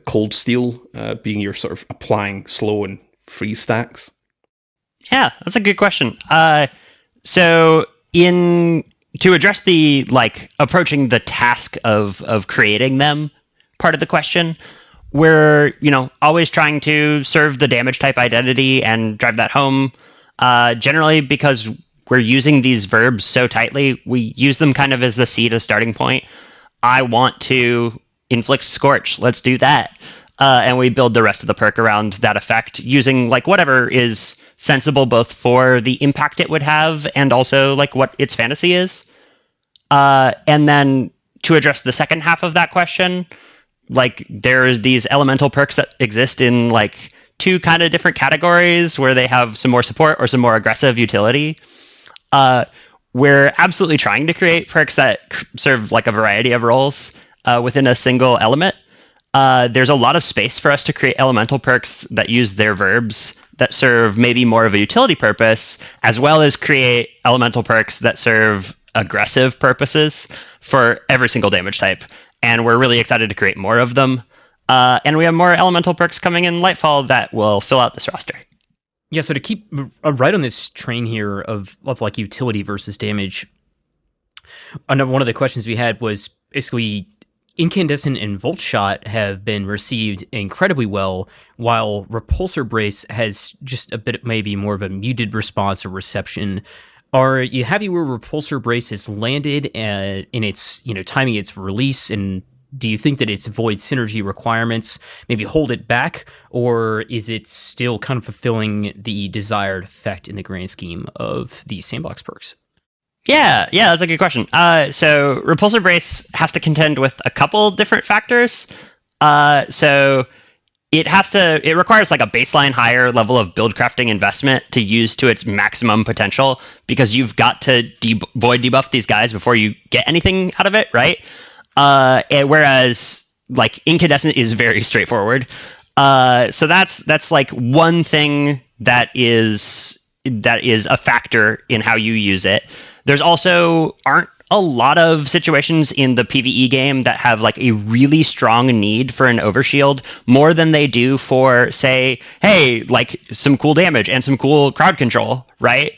Cold Steel being your sort of applying slow and freeze stacks. Yeah, that's a good question. So to address the like approaching the task of creating them part of the question, we're always trying to serve the damage type identity and drive that home. Generally, because we're using these verbs so tightly, we use them kind of as the seed as starting point. I want to inflict Scorch. Let's do that. And we build the rest of the perk around that effect using like whatever is sensible both for the impact it would have and also like what its fantasy is. And then to address the second half of that question, like there's these elemental perks that exist in like two kind of different categories where they have some more support or some more aggressive utility. We're absolutely trying to create perks that serve like a variety of roles within a single element. There's a lot of space for us to create elemental perks that use their verbs that serve maybe more of a utility purpose, as well as create elemental perks that serve aggressive purposes for every single damage type. And we're really excited to create more of them. And we have more elemental perks coming in Lightfall that will fill out this roster. Yeah, so to keep right on this train here of like utility versus damage, one of the questions we had was basically Incandescent and Volt Shot have been received incredibly well, while Repulsor Brace has just a bit maybe more of a muted response or reception. Are you happy where Repulsor Brace has landed in its timing its release, and do you think that its void synergy requirements maybe hold it back, or is it still kind of fulfilling the desired effect in the grand scheme of these sandbox perks? Yeah, that's a good question. So Repulsor Brace has to contend with a couple different factors. So it requires like a baseline higher level of build crafting investment to use to its maximum potential, because you've got to void debuff these guys before you get anything out of it, right? Whereas like Incandescent is very straightforward. So that's like one thing that is a factor in how you use it. There's also aren't a lot of situations in the PvE game that have like a really strong need for an overshield more than they do for, say, hey, like some cool damage and some cool crowd control, right?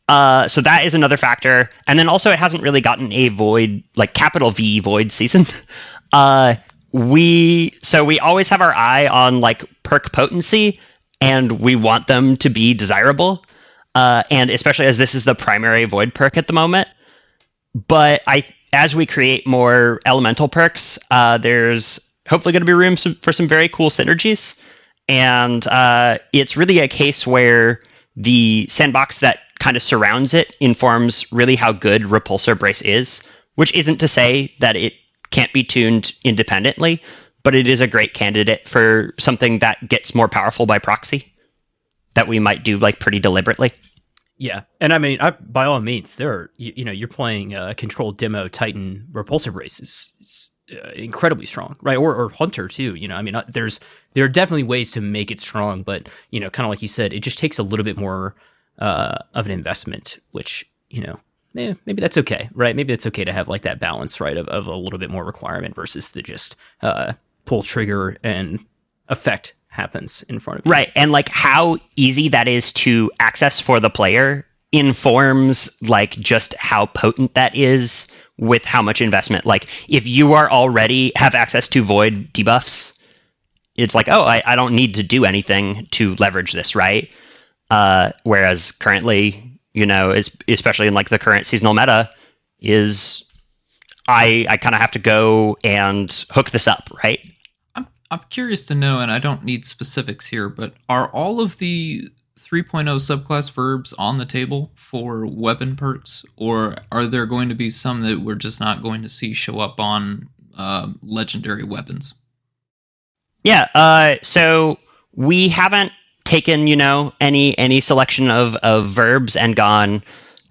So that is another factor. And then also it hasn't really gotten a void, like capital V void season. We always have our eye on like perk potency, and we want them to be desirable. And especially as this is the primary void perk at the moment. But as we create more elemental perks, there's hopefully going to be room for some very cool synergies. And it's really a case where the sandbox that kind of surrounds it informs really how good Repulsor Brace is, which isn't to say that it can't be tuned independently, but it is a great candidate for something that gets more powerful by proxy that we might do like pretty deliberately. Yeah, and I mean, by all means, you're playing controlled demo Titan Repulsor Brace is incredibly strong, right? Or Hunter too. I mean, there are definitely ways to make it strong, but kind of like you said, it just takes a little bit more of an investment, which maybe that's okay, right? Maybe it's okay to have like that balance, right, of a little bit more requirement versus the just pull trigger and effect happens in front of you. Right. And like how easy that is to access for the player informs like just how potent that is with how much investment. Like if you are already have access to void debuffs, it's like, oh, I don't need to do anything to leverage this, right? Whereas currently, especially in like the current seasonal meta, is I kind of have to go and hook this up, right? I'm curious to know, and I don't need specifics here, but are all of the 3.0 subclass verbs on the table for weapon perks, or are there going to be some that we're just not going to see show up on legendary weapons? Yeah, so we haven't taken, any selection of verbs and gone,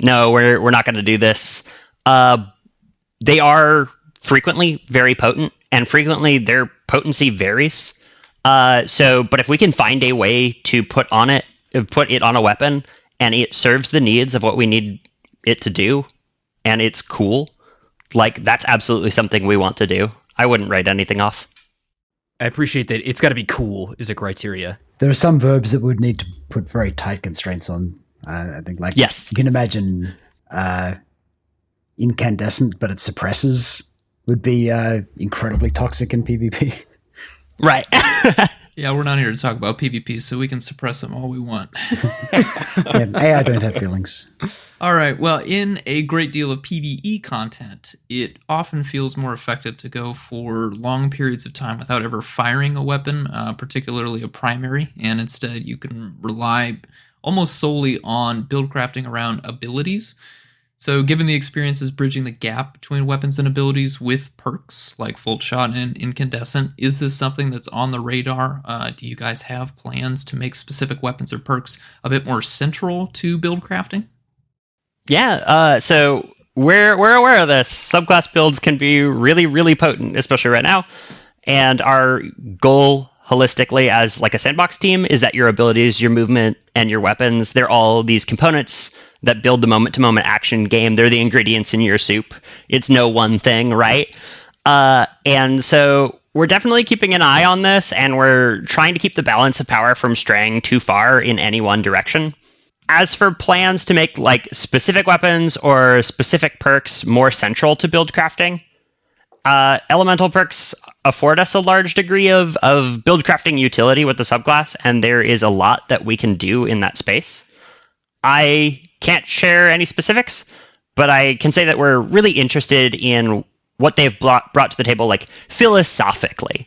no, we're not going to do this. They are frequently very potent and frequently their potency varies. But if we can find a way to put it on a weapon, and it serves the needs of what we need it to do, and it's cool, like, that's absolutely something we want to do. I wouldn't write anything off. I appreciate that it's got to be cool is a criteria. There are some verbs that would need to put very tight constraints on. I think, like, yes, you can imagine Incandescent, but it suppresses, would be incredibly toxic in PvP. Right. Yeah, we're not here to talk about PvP, so we can suppress them all we want. Yeah, AI don't have feelings. All right, well, in a great deal of PvE content, it often feels more effective to go for long periods of time without ever firing a weapon, particularly a primary, and instead you can rely almost solely on build crafting around abilities. So given the experiences bridging the gap between weapons and abilities with perks like Full Shot and Incandescent, is this something that's on the radar? Do you guys have plans to make specific weapons or perks a bit more central to build crafting? Yeah, so we're aware of this. Subclass builds can be really, really potent, especially right now. And our goal holistically as like a sandbox team is that your abilities, your movement, and your weapons, they're all these components that build the moment-to-moment action game. They're the ingredients in your soup. It's no one thing, right? And so we're definitely keeping an eye on this, and we're trying to keep the balance of power from straying too far in any one direction. As for plans to make like specific weapons or specific perks more central to build crafting, elemental perks afford us a large degree of build crafting utility with the subclass, and there is a lot that we can do in that space. I can't share any specifics, but I can say that we're really interested in what they've brought to the table, like philosophically,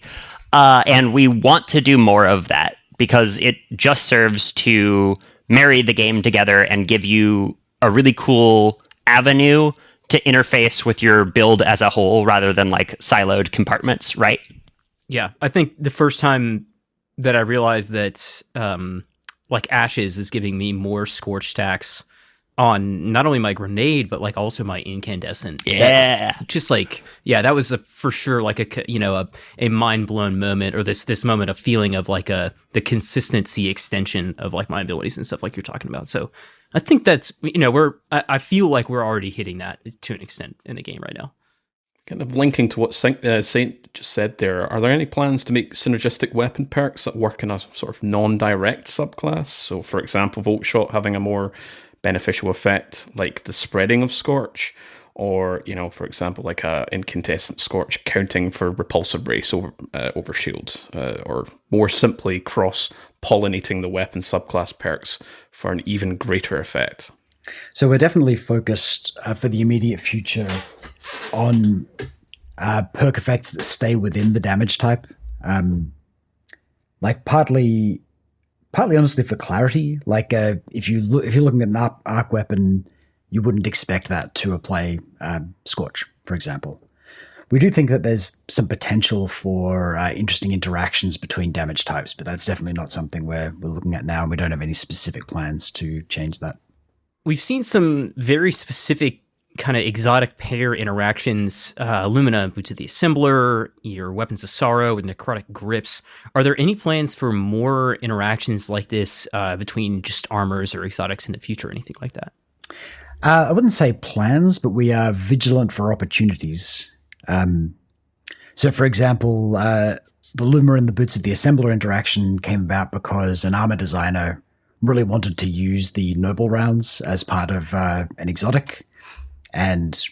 and we want to do more of that because it just serves to marry the game together and give you a really cool avenue to interface with your build as a whole rather than like siloed compartments, right? Yeah, I think the first time that I realized that like Ashes is giving me more scorch stacks on not only my grenade but like also my incandescent. Yeah, just like, yeah, that was for sure like a mind blown moment, or this moment of feeling of like the consistency extension of like my abilities and stuff like you're talking about. So I think that's, I feel like we're already hitting that to an extent in the game right now. Kind of linking to what Saint just said there, are there any plans to make synergistic weapon perks that work in a sort of non-direct subclass? So, for example, Volt Shot having a more beneficial effect like the spreading of Scorch, or, for example, like a Incandescent Scorch counting for Repulsor Brace over Shield, or more simply cross-pollinating the weapon subclass perks for an even greater effect. So we're definitely focused for the immediate future on perk effects that stay within the damage type. Like partly honestly for clarity. Like if you're looking at an arc weapon, you wouldn't expect that to apply Scorch, for example. We do think that there's some potential for interesting interactions between damage types, but that's definitely not something we're looking at now, and we don't have any specific plans to change that. We've seen some very specific kind of exotic pair interactions, Lumina Boots of the Assembler, your Weapons of Sorrow with Necrotic Grips. Are there any plans for more interactions like this between just armors or exotics in the future or anything like that? I wouldn't say plans, but we are vigilant for opportunities. So, for example, the Luma and the Boots of the Assembler interaction came about because an armor designer really wanted to use the Noble rounds as part of an exotic, and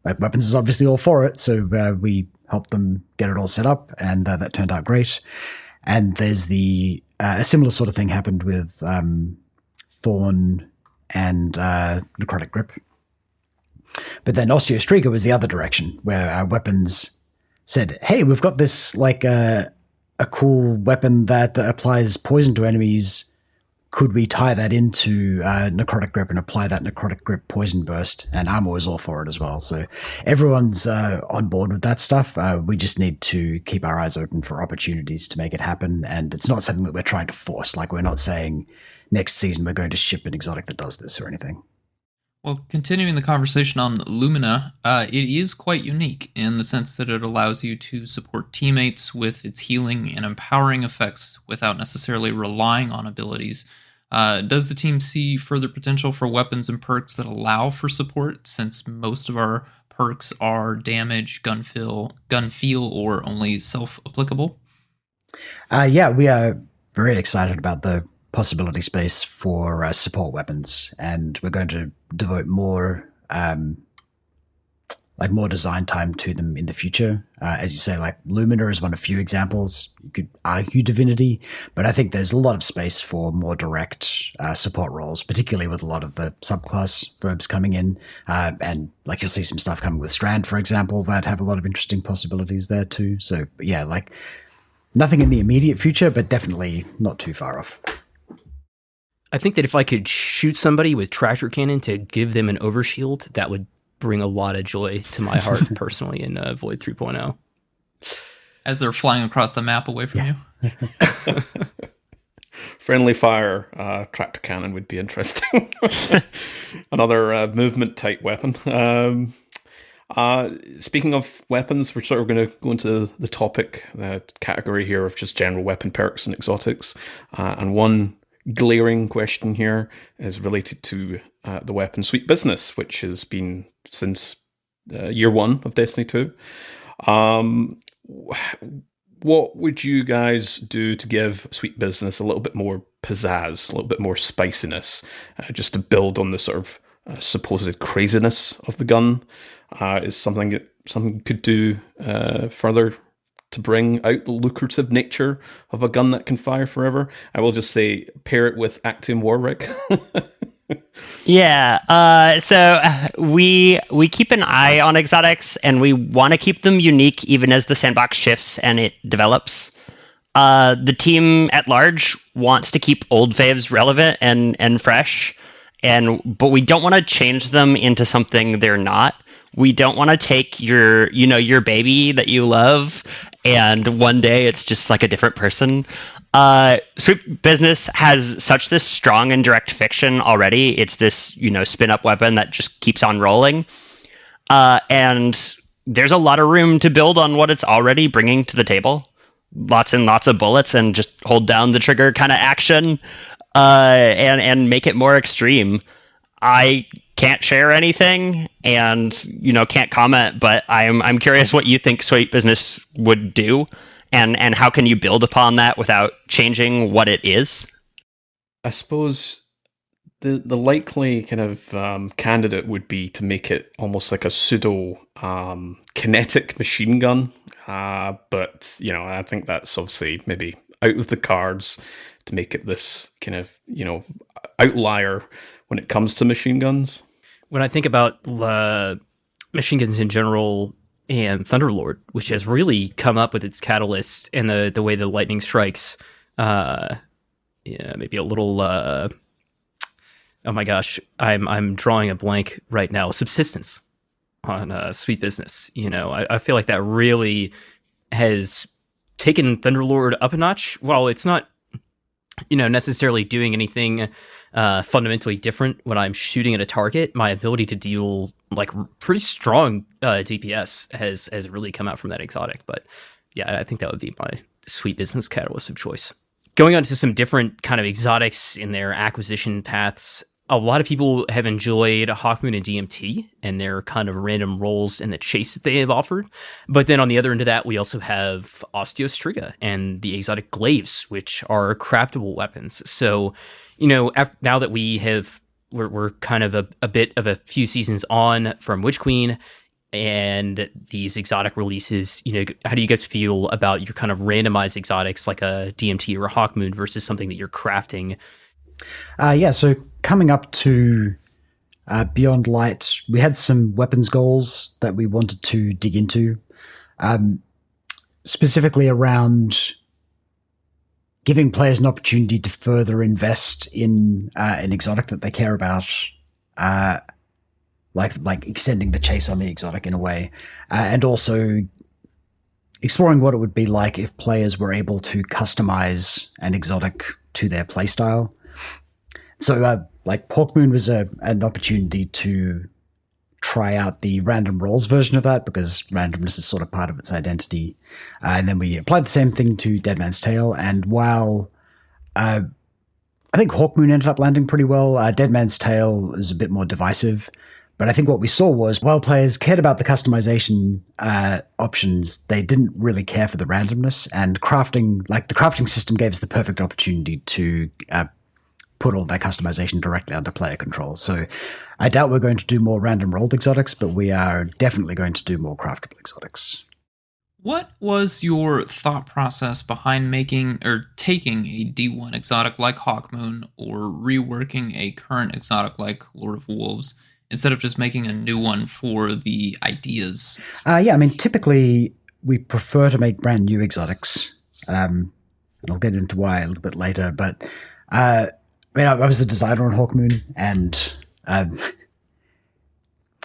Weapons is obviously all for it, so we helped them get it all set up, and that turned out great. And there's a similar sort of thing happened with Thorn and Necrotic Grip. But then Osteostriga was the other direction, where our Weapons said, hey, we've got this like a cool weapon that applies poison to enemies. Could we tie that into Necrotic Grip and apply that Necrotic Grip poison burst? And Armor was all for it as well. So everyone's on board with that stuff. We just need to keep our eyes open for opportunities to make it happen. And it's not something that we're trying to force. Like, we're not saying next season we're going to ship an exotic that does this or anything. Well, continuing the conversation on Lumina, it is quite unique in the sense that it allows you to support teammates with its healing and empowering effects without necessarily relying on abilities. Does the team see further potential for weapons and perks that allow for support, since most of our perks are damage, gun feel, or only self-applicable? Yeah, we are very excited about the possibility space for support weapons, and we're going to devote more more design time to them in the future. As you say, like Lumina is one of few examples. You could argue Divinity, but I think there's a lot of space for more direct support roles, particularly with a lot of the subclass verbs coming in. And like you'll see some stuff coming with Strand, for example, that have a lot of interesting possibilities there too. So yeah, like nothing in the immediate future, but definitely not too far off. I think that if I could shoot somebody with tractor cannon to give them an overshield, that would bring a lot of joy to my heart personally in Void 3.0. As they're flying across the map away from you? Friendly fire tractor cannon would be interesting. Another movement type weapon. Speaking of weapons, we're sort of going to go into the topic category here of just general weapon perks and exotics. And one glaring question here is related to the weapon suite business, which has been since year one of Destiny 2. What would you guys do to give Sweet Business a little bit more pizzazz, a little bit more spiciness, just to build on the sort of supposed craziness of the gun? Is something could do further to bring out the lucrative nature of a gun that can fire forever? I will just say, pair it with Actium Warwick. Yeah, so we keep an eye on exotics, and we want to keep them unique even as the sandbox shifts and it develops. The team at large wants to keep old faves relevant and fresh, but we don't want to change them into something they're not. We don't want to take your baby that you love, and one day it's just like a different person. Sweet Business has such this strong and direct fiction already. It's this, spin-up weapon that just keeps on rolling. And there's a lot of room to build on what it's already bringing to the table. Lots and lots of bullets and just hold down the trigger kind of action, and make it more extreme. I can't share anything and, can't comment, but I'm curious what you think Sweet Business would do. And how can you build upon that without changing what it is? I suppose the likely kind of candidate would be to make it almost like a pseudo kinetic machine gun. But, I think that's obviously maybe out of the cards to make it this kind of, outlier when it comes to machine guns. When I think about machine guns in general, and Thunderlord, which has really come up with its catalyst and the way the lightning strikes, maybe a little. Oh my gosh, I'm drawing a blank right now. Subsistence on Sweet Business. I feel like that really has taken Thunderlord up a notch. While it's not, necessarily doing anything fundamentally different when I'm shooting at a target, my ability to deal pretty strong DPS has really come out from that exotic. But yeah, I think that would be my Sweet Business catalyst of choice. Going on to some different kind of exotics in their acquisition paths, a lot of people have enjoyed Hawkmoon and DMT and their kind of random roles in the chase that they have offered. But then on the other end of that, we also have Osteostriga and the exotic glaives, which are craftable weapons. So, now that we're kind of a bit of a few seasons on from Witch Queen and these exotic releases, how do you guys feel about your kind of randomized exotics like a DMT or a Hawkmoon versus something that you're crafting? So coming up to Beyond Light, we had some weapons goals that we wanted to dig into, specifically around giving players an opportunity to further invest in an exotic that they care about, like extending the chase on the exotic in a way, and also exploring what it would be like if players were able to customize an exotic to their playstyle. So like Hawkmoon was an opportunity to try out the random rolls version of that because randomness is sort of part of its identity. And then we applied the same thing to Dead Man's Tale. And while I think Hawkmoon ended up landing pretty well, Dead Man's Tale is a bit more divisive. But I think what we saw was while players cared about the customization options, they didn't really care for the randomness. And crafting, like the crafting system gave us the perfect opportunity to put all that customization directly under player control. So I doubt we're going to do more random rolled exotics, but we are definitely going to do more craftable exotics. What was your thought process behind making or taking a D1 exotic like Hawkmoon or reworking a current exotic like Lord of Wolves instead of just making a new one for the ideas? Yeah, I mean, typically we prefer to make brand new exotics. And I'll get into why a little bit later, but I mean, I was the designer on Hawkmoon, and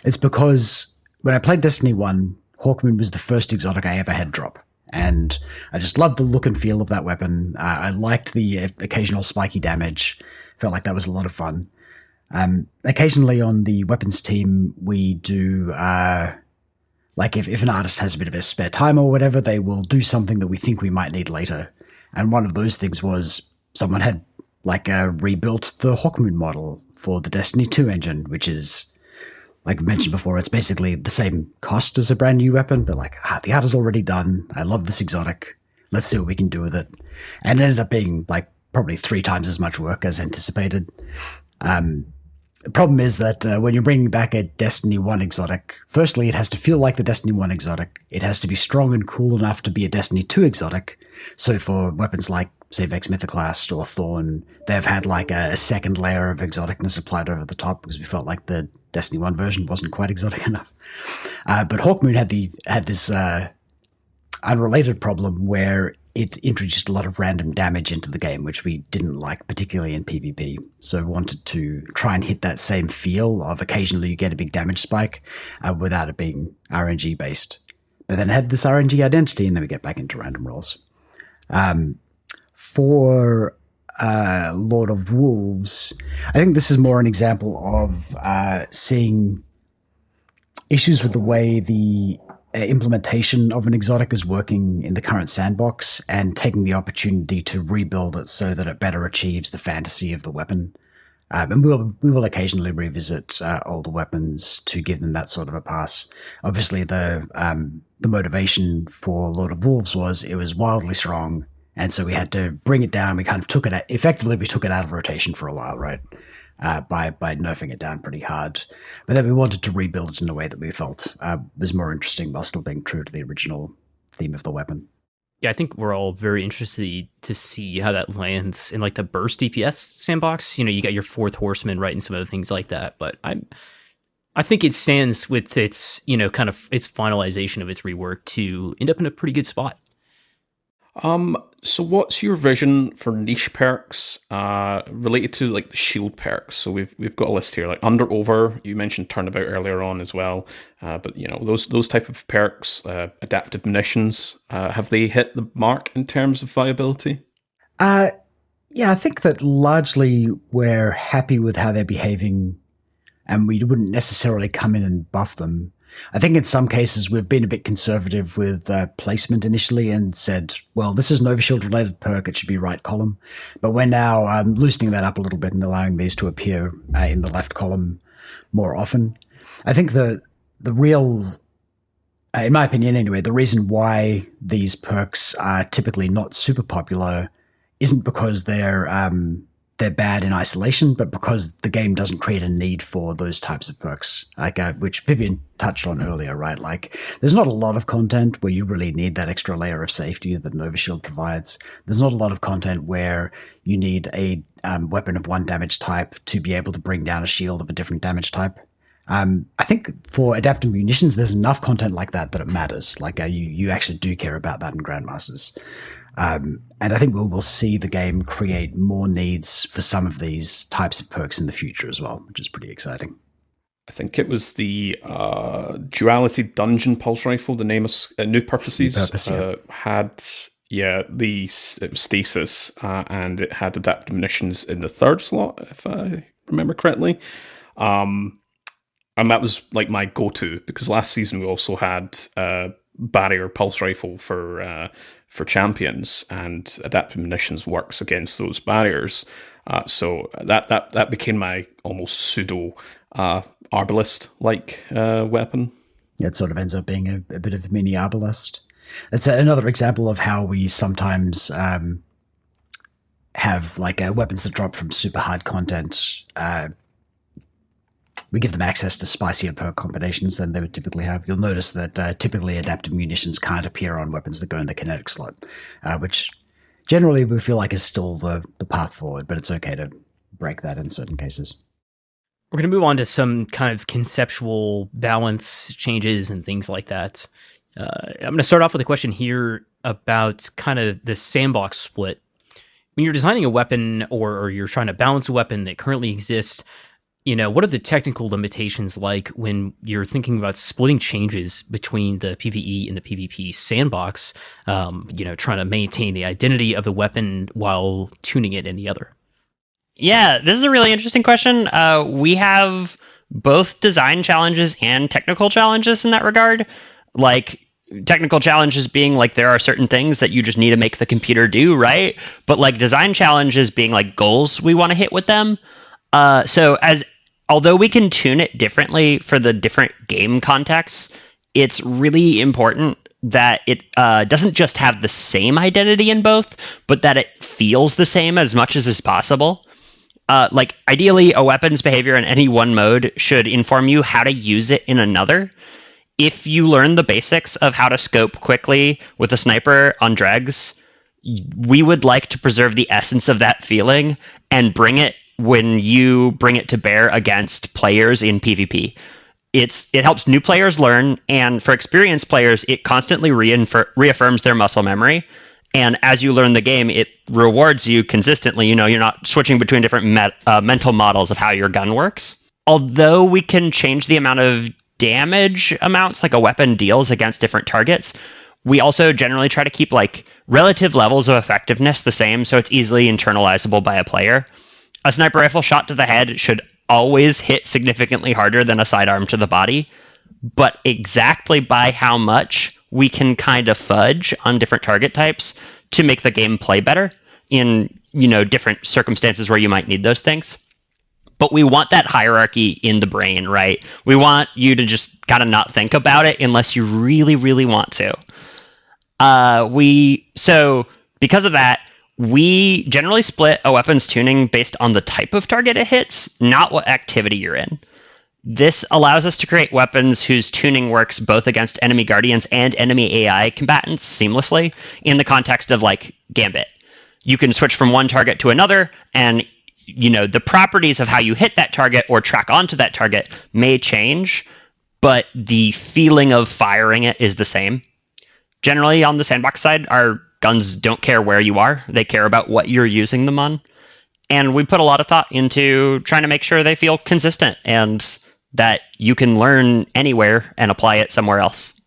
it's because when I played Destiny 1, Hawkmoon was the first exotic I ever had drop. And I just loved the look and feel of that weapon. I liked the occasional spiky damage. Felt like that was a lot of fun. Occasionally on the weapons team, we do, like if an artist has a bit of a spare time or whatever, they will do something that we think we might need later. And one of those things was someone had rebuilt the Hawkmoon model for the Destiny 2 engine, which is, like I mentioned before, it's basically the same cost as a brand new weapon, but the art is already done. I love this exotic. Let's see what we can do with it. And it ended up being probably 3 times as much work as anticipated. The problem is that when you're bringing back a Destiny 1 exotic, firstly, it has to feel like the Destiny 1 exotic. It has to be strong and cool enough to be a Destiny 2 exotic. So for weapons like, say, Vex Mythoclast or Thorn, they've had a second layer of exoticness applied over the top because we felt like the Destiny 1 version wasn't quite exotic enough. But Hawkmoon had this unrelated problem where it introduced a lot of random damage into the game, which we didn't like, particularly in PvP. So we wanted to try and hit that same feel of occasionally you get a big damage spike without it being RNG based. But then it had this RNG identity, and then we get back into random rolls. For Lord of Wolves, I think this is more an example of seeing issues with the way the implementation of an exotic is working in the current sandbox and taking the opportunity to rebuild it so that it better achieves the fantasy of the weapon. And we will occasionally revisit older weapons to give them that sort of a pass. Obviously, the motivation for Lord of Wolves was it was wildly strong, and so we had to bring it down. We kind of took it effectively. We took it out of rotation for a while, right? By nerfing it down pretty hard. But then we wanted to rebuild it in a way that we felt was more interesting while still being true to the original theme of the weapon. Yeah, I think we're all very interested to see how that lands in the burst DPS sandbox. You got your fourth horseman, right, and some other things like that. But I think it stands with its, kind of its finalization of its rework to end up in a pretty good spot. So what's your vision for niche perks related to the shield perks? So we've got a list here, under over. You mentioned turnabout earlier on as well, but those type of perks, adaptive munitions, have they hit the mark in terms of viability? Yeah, I think that largely we're happy with how they're behaving, and we wouldn't necessarily come in and buff them. I think in some cases we've been a bit conservative with placement initially and said, well, this is an overshield related perk, it should be right column. But we're now loosening that up a little bit and allowing these to appear in the left column more often. I think the real, in my opinion anyway, the reason why these perks are typically not super popular isn't because they're bad in isolation, but because the game doesn't create a need for those types of perks, which Vivian touched on earlier, right? There's not a lot of content where you really need that extra layer of safety that an overshield provides. There's not a lot of content where you need a weapon of one damage type to be able to bring down a shield of a different damage type. I think for adaptive munitions, there's enough content like that it matters. You actually do care about that in Grandmasters. And I think we'll see the game create more needs for some of these types of perks in the future as well, which is pretty exciting. I think it was the Duality Dungeon Pulse Rifle, the name of New Purposes, had the stasis, and it had adaptive munitions in the third slot, if I remember correctly. And that was like my go-to, because last season we also had barrier pulse rifle for champions, and adaptive munitions works against those barriers. So that became my almost pseudo arbalist like weapon. Yeah, it sort of ends up being a bit of a mini arbalist. It's another example of how we sometimes have like weapons that drop from super hard content. We give them access to spicier perk combinations than they would typically have. You'll notice that typically adaptive munitions can't appear on weapons that go in the kinetic slot, which generally we feel like is still the path forward, but it's okay to break that in certain cases. We're going to move on to some kind of conceptual balance changes and things like that. I'm going to start off with a question here about kind of the sandbox split. When you're designing a weapon or you're trying to balance a weapon that currently exists, what are the technical limitations like when you're thinking about splitting changes between the PvE and the PvP sandbox, trying to maintain the identity of the weapon while tuning it in the other? Yeah, this is a really interesting question. We have both design challenges and technical challenges in that regard. Like, technical challenges being like there are certain things that you just need to make the computer do, right? But like design challenges being like goals we want to hit with them. Although we can tune it differently for the different game contexts, it's really important that it doesn't just have the same identity in both, but that it feels the same as much as is possible. Ideally, a weapon's behavior in any one mode should inform you how to use it in another. If you learn the basics of how to scope quickly with a sniper on dregs, we would like to preserve the essence of that feeling and bring it when you bring it to bear against players in PvP. It helps new players learn, and for experienced players, it constantly reaffirms their muscle memory. And as you learn the game, it rewards you consistently. You're not switching between different mental models of how your gun works. Although we can change the amount of damage amounts like a weapon deals against different targets, we also generally try to keep like relative levels of effectiveness the same, so it's easily internalizable by a player. A sniper rifle shot to the head should always hit significantly harder than a sidearm to the body, but exactly by how much we can kind of fudge on different target types to make the game play better in, different circumstances where you might need those things. But we want that hierarchy in the brain, right? We want you to just kind of not think about it unless you really, really want to. Because of that, we generally split a weapon's tuning based on the type of target it hits, not what activity you're in. This allows us to create weapons whose tuning works both against enemy guardians and enemy AI combatants seamlessly in the context of like Gambit. You can switch from one target to another, and the properties of how you hit that target or track onto that target may change, but the feeling of firing it is the same. Generally, on the sandbox side, our guns don't care where you are. They care about what you're using them on. And we put a lot of thought into trying to make sure they feel consistent and that you can learn anywhere and apply it somewhere else.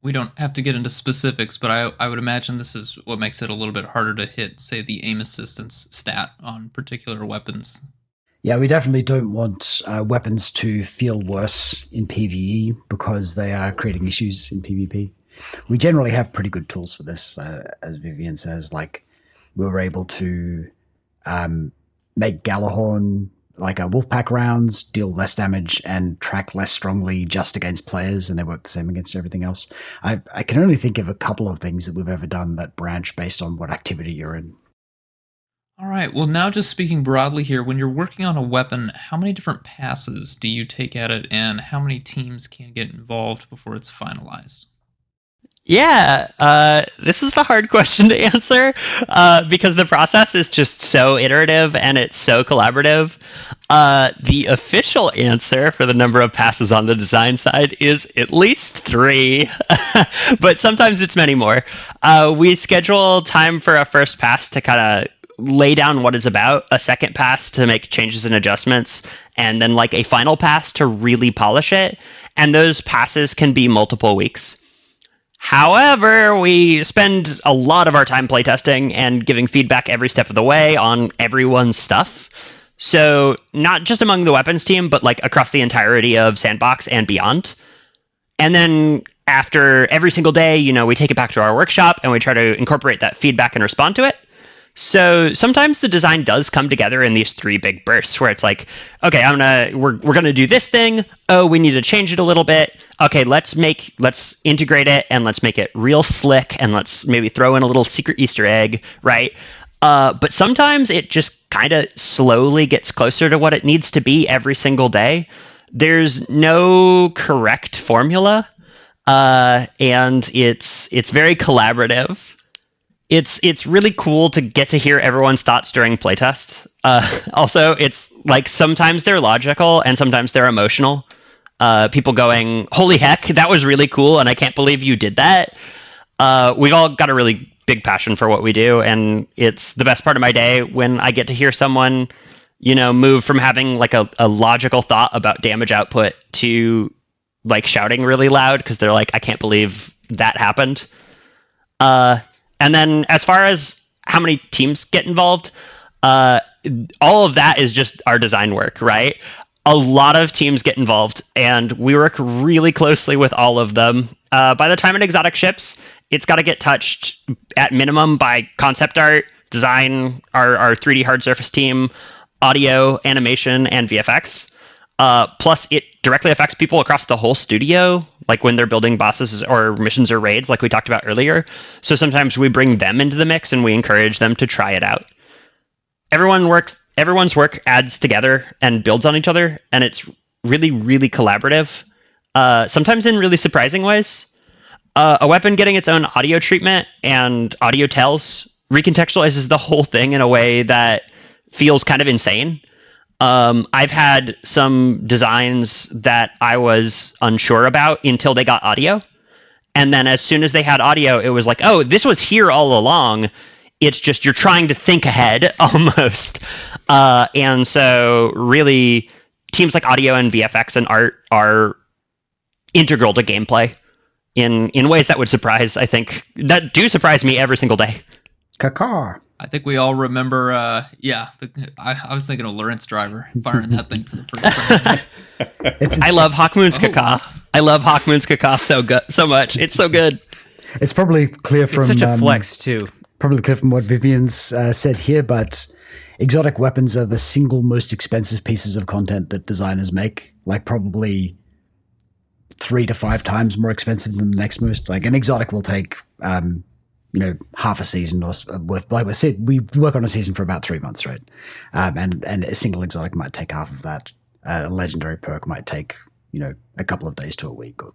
We don't have to get into specifics, but I would imagine this is what makes it a little bit harder to hit, say, the aim assistance stat on particular weapons. Yeah, we definitely don't want weapons to feel worse in PvE because they are creating issues in PvP. We generally have pretty good tools for this, as Vivian says. Like, we were able to make Galahorn, like Wolfpack rounds, deal less damage and track less strongly just against players, and they work the same against everything else. I can only think of a couple of things that we've ever done that branch based on what activity you're in. All right, well, now just speaking broadly here, when you're working on a weapon, how many different passes do you take at it, and how many teams can get involved before it's finalized? Yeah, this is a hard question to answer because the process is just so iterative and it's so collaborative. The official answer for the number of passes on the design side is at least 3, but sometimes it's many more. We schedule time for a first pass to kind of lay down what it's about, a second pass to make changes and adjustments, and then like a final pass to really polish it. And those passes can be multiple weeks. However, we spend a lot of our time playtesting and giving feedback every step of the way on everyone's stuff. So not just among the weapons team, but like across the entirety of Sandbox and beyond. And then after every single day, we take it back to our workshop and we try to incorporate that feedback and respond to it. So sometimes the design does come together in these 3 big bursts where it's like, okay, we're gonna do this thing. Oh, we need to change it a little bit. Okay, let's integrate it and let's make it real slick and let's maybe throw in a little secret Easter egg, right? But sometimes it just kind of slowly gets closer to what it needs to be every single day. There's no correct formula, and it's very collaborative. It's really cool to get to hear everyone's thoughts during playtest. Also, it's like sometimes they're logical and sometimes they're emotional. People going, "Holy heck, that was really cool, and I can't believe you did that." We've all got a really big passion for what we do, and it's the best part of my day when I get to hear someone, move from having like a logical thought about damage output to like shouting really loud because they're like, "I can't believe that happened." And then as far as how many teams get involved, all of that is just our design work, right? A lot of teams get involved, and we work really closely with all of them. By the time an exotic ships, it's got to get touched at minimum by concept art, design, our 3D hard surface team, audio, animation, and VFX. Plus, it directly affects people across the whole studio, like when they're building bosses or missions or raids, like we talked about earlier. So sometimes we bring them into the mix and we encourage them to try it out. Everyone's work adds together and builds on each other, and it's really, really collaborative. Sometimes in really surprising ways. A weapon getting its own audio treatment and audio tells recontextualizes the whole thing in a way that feels kind of insane. I've had some designs that I was unsure about until they got audio. And then as soon as they had audio, it was like, oh, this was here all along. It's just you're trying to think ahead almost. And so really teams like audio and VFX and art are integral to gameplay in ways that would surprise, I think, that do surprise me every single day. Kakar. I think we all remember, I was thinking of Lawrence Driver firing that thing for the first time. I love Hawkmoon's Caca. I love Hawkmoon's Caca so much. It's so good. It's probably clear from... It's such a flex, too. Probably clear from what Vivian's said here, but exotic weapons are the single most expensive pieces of content that designers make. Like probably 3 to 5 times more expensive than the next most. Like an exotic will take... half a season or worth. Like I said, we work on a season for about 3 months, right? And a single exotic might take half of that. A legendary perk might take, a couple of days to a week or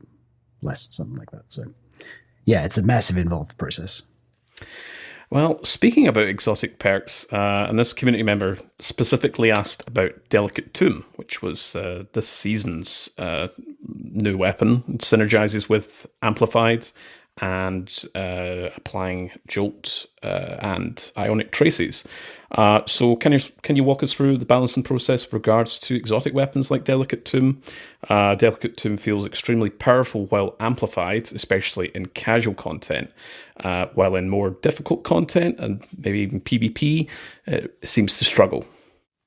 less, something like that. So, yeah, it's a massive involved process. Well, speaking about exotic perks, and this community member specifically asked about Delicate Tomb, which was this season's new weapon. It synergizes with Amplified and applying Jolt and Ionic Traces. So can you walk us through the balancing process with regards to exotic weapons like Delicate Tomb? Delicate Tomb feels extremely powerful while amplified, especially in casual content, while in more difficult content and maybe even PvP, it seems to struggle.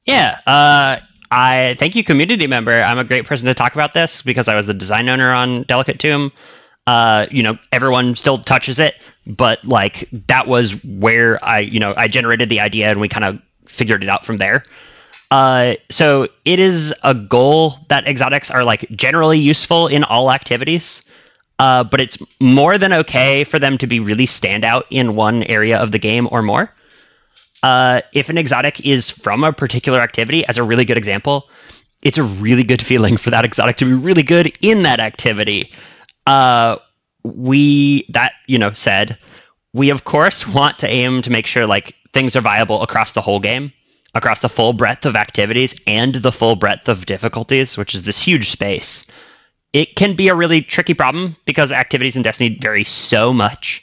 Yeah, I thank you, community member. I'm a great person to talk about this because I was the design owner on Delicate Tomb. Everyone still touches it, but like that was where I generated the idea and we kind of figured it out from there. So it is a goal that exotics are like generally useful in all activities, but it's more than okay for them to be really standout in one area of the game or more. If an exotic is from a particular activity, as a really good example, it's a really good feeling for that exotic to be really good in that activity. Said, we of course want to aim to make sure like things are viable across the whole game, across the full breadth of activities and the full breadth of difficulties, which is this huge space. It can be a really tricky problem because activities in Destiny vary so much.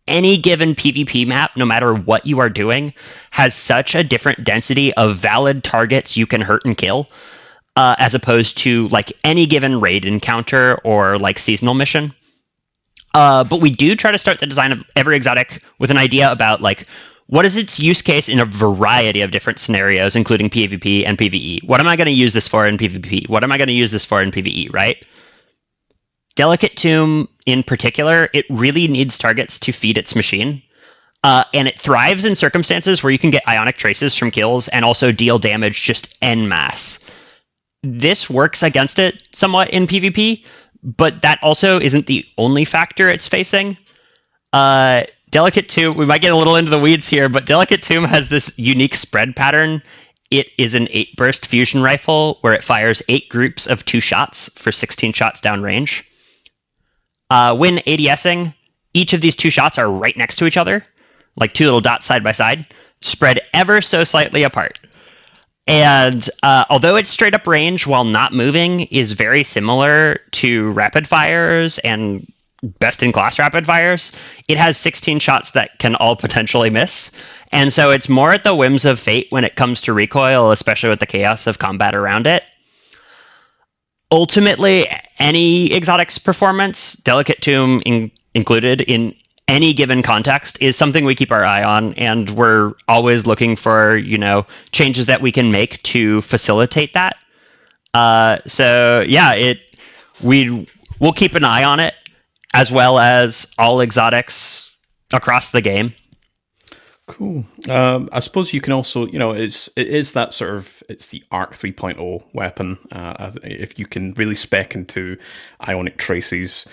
Any given PvP map, no matter what you are doing, has such a different density of valid targets you can hurt and kill, as opposed to like any given raid encounter or like seasonal mission. But we do try to start the design of every exotic with an idea about like what is its use case in a variety of different scenarios, including PvP and PvE? What am I going to use this for in PvP? What am I going to use this for in PvE, right? Delicate Tomb in particular, it really needs targets to feed its machine. And it thrives in circumstances where you can get ionic traces from kills and also deal damage just en masse. This works against it somewhat in PvP, but that also isn't the only factor it's facing. Delicate Tomb, we might get a little into the weeds here, but Delicate Tomb has this unique spread pattern. It is an 8-burst fusion rifle where it fires 8 groups of 2 shots for 16 shots downrange. When ADSing, each of these 2 shots are right next to each other, like 2 little dots side by side, spread ever so slightly apart. And although its straight up range while not moving is very similar to rapid fires and best in class rapid fires, it has 16 shots that can all potentially miss. And so it's more at the whims of fate when it comes to recoil, especially with the chaos of combat around it. Ultimately, any exotic's performance, Delicate Tomb included, in any given context is something we keep our eye on, and we're always looking for, changes that we can make to facilitate that. We'll keep an eye on it, as well as all exotics across the game. Cool. I suppose you can also, it is that sort of, it's the Arc 3.0 weapon. If you can really spec into ionic traces,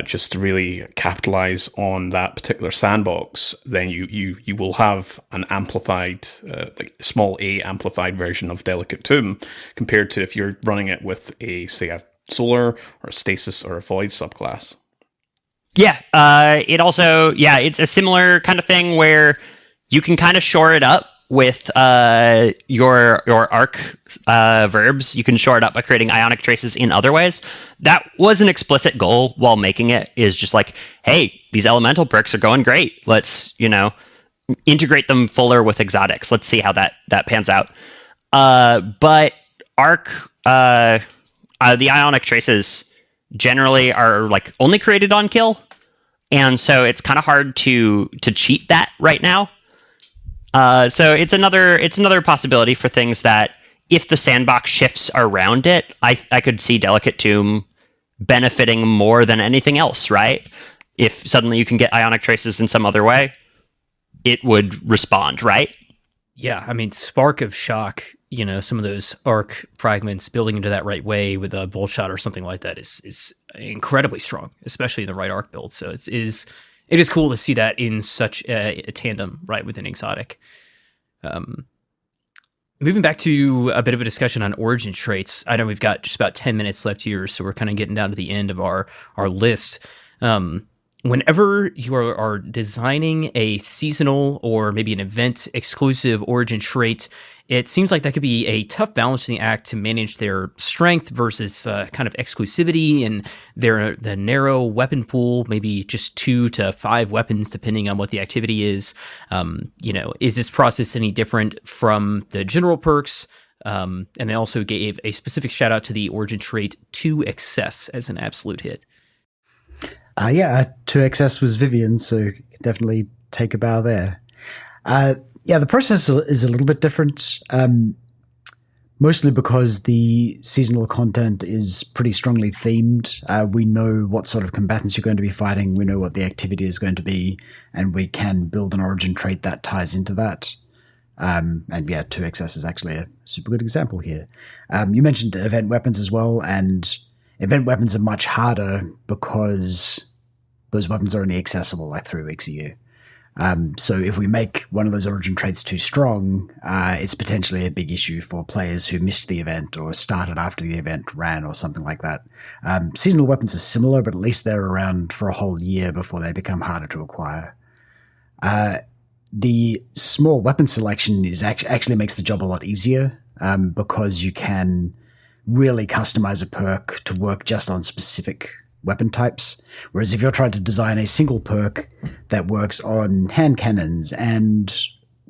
just to really capitalize on that particular sandbox, then you will have an amplified, small a amplified version of Delicate Tomb, compared to if you're running it with a solar or a stasis or a void subclass. Yeah. It's a similar kind of thing where you can kind of shore it up with your arc verbs. You can shore it up by creating ionic traces in other ways. That was an explicit goal while making it, is just like, hey, these elemental perks are going great. Let's, integrate them fuller with exotics. Let's see how that pans out. But arc, the ionic traces generally are only created on kill. And so it's kind of hard to cheat that right now. So it's another possibility for things that, if the sandbox shifts around it, I could see Delicate Tomb benefiting more than anything else, right? If suddenly you can get ionic traces in some other way, it would respond, right? Yeah, I mean, Spark of Shock, some of those arc fragments building into that right way with a bolt shot or something like that is incredibly strong, especially in the right arc build. So it is cool to see that in such a tandem, right, with an exotic. Moving back to a bit of a discussion on origin traits. I know we've got just about 10 minutes left here, so we're kind of getting down to the end of our list. Whenever you are designing a seasonal or maybe an event exclusive origin trait, it seems like that could be a tough balancing act to manage their strength versus kind of exclusivity and the narrow weapon pool, maybe just 2 to 5 weapons depending on what the activity is. Is this process any different from the general perks? And they also gave a specific shout out to the origin trait 2 Excess as an absolute hit. 2XS was Vivian, so definitely take a bow there. The process is a little bit different, mostly because the seasonal content is pretty strongly themed. We know what sort of combatants you're going to be fighting, we know what the activity is going to be, and we can build an origin trait that ties into that. 2XS is actually a super good example here. You mentioned event weapons as well, and event weapons are much harder because those weapons are only accessible 3 weeks a year. So if we make one of those origin traits too strong, it's potentially a big issue for players who missed the event or started after the event ran or something like that. Seasonal weapons are similar, but at least they're around for a whole year before they become harder to acquire. The small weapon selection is actually makes the job a lot easier because you can really customize a perk to work just on specific weapon types. Whereas if you're trying to design a single perk that works on hand cannons and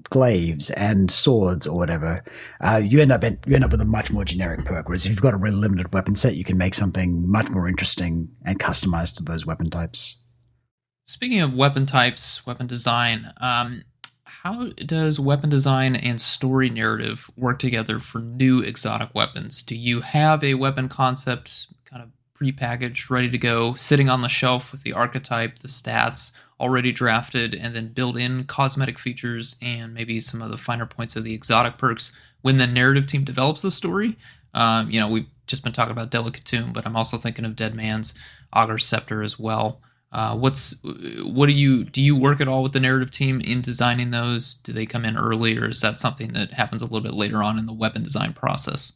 glaives and swords or whatever, you end up with a much more generic perk. Whereas if you've got a really limited weapon set, you can make something much more interesting and customized to those weapon types. Speaking of weapon types, weapon design, how does weapon design and story narrative work together for new exotic weapons? Do you have a weapon concept kind of prepackaged, ready to go, sitting on the shelf with the archetype, the stats already drafted, and then build in cosmetic features and maybe some of the finer points of the exotic perks when the narrative team develops the story? We've just been talking about Delicate Tomb, but I'm also thinking of Dead Man's Augur's Scepter as well. Do you work at all with the narrative team in designing those? Do they come in early, or is that something that happens a little bit later on in the weapon design process?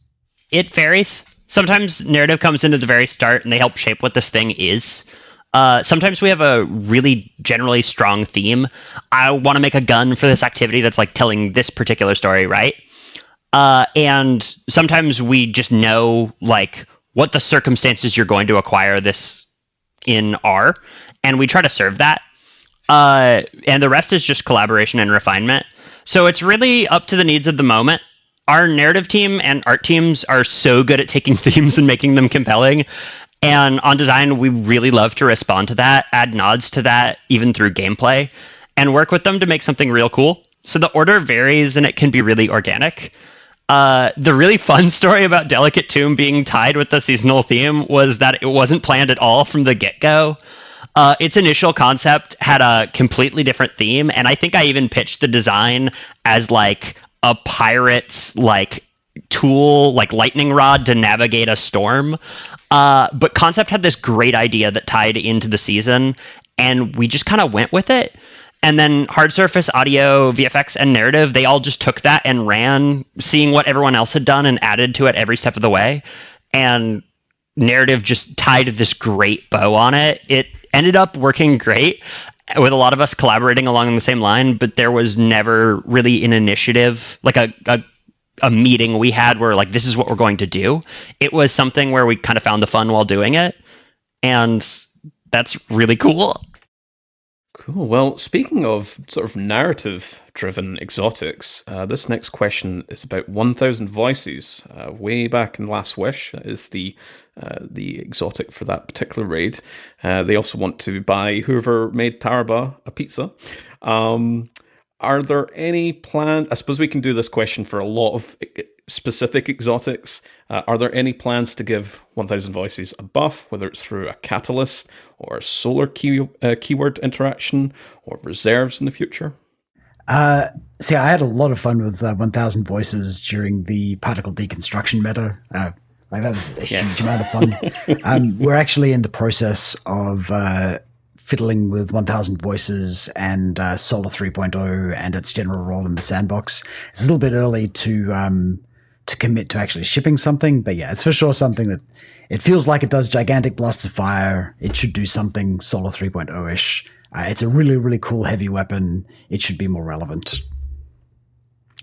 It varies. Sometimes narrative comes in at the very start and they help shape what this thing is. Sometimes we have a really generally strong theme. I want to make a gun for this activity that's like telling this particular story, right? And sometimes we just know like what the circumstances you're going to acquire this in are, and we try to serve that. And the rest is just collaboration and refinement. So it's really up to the needs of the moment. Our narrative team and art teams are so good at taking themes and making them compelling. And on design, we really love to respond to that, add nods to that, even through gameplay, and work with them to make something real cool. So the order varies and it can be really organic. The really fun story about Delicate Tomb being tied with the seasonal theme was that it wasn't planned at all from the get-go. Its initial concept had a completely different theme, and I think I even pitched the design as like a pirate's like tool, like lightning rod to navigate a storm. But concept had this great idea that tied into the season, and we just kind of went with it. And then hard surface, audio, VFX, and narrative, they all just took that and ran, seeing what everyone else had done and added to it every step of the way. And narrative just tied this great bow on it. It ended up working great with a lot of us collaborating along the same line, but there was never really an initiative, like a meeting we had where like, this is what we're going to do. It was something where we kind of found the fun while doing it. And that's really cool. Cool. Well, speaking of sort of narrative-driven exotics, this next question is about 1,000 Voices. Way back in Last Wish is the exotic for that particular raid. They also want to buy whoever made Taraba a pizza. Are there any plans? I suppose we can do this question for a lot of specific exotics. Are there any plans to give 1,000 Voices a buff, whether it's through a catalyst or a solar keyword interaction or reserves in the future? See, I had a lot of fun with 1,000 Voices during the particle deconstruction meta. That was a huge amount of fun. We're actually in the process of fiddling with 1,000 Voices and Solar 3.0 and its general role in the sandbox. It's a little bit early to commit to actually shipping something, but yeah, it's for sure something that it feels like it does gigantic blasts of fire. It should do something Solar 3.0-ish. It's a really, really cool heavy weapon. It should be more relevant.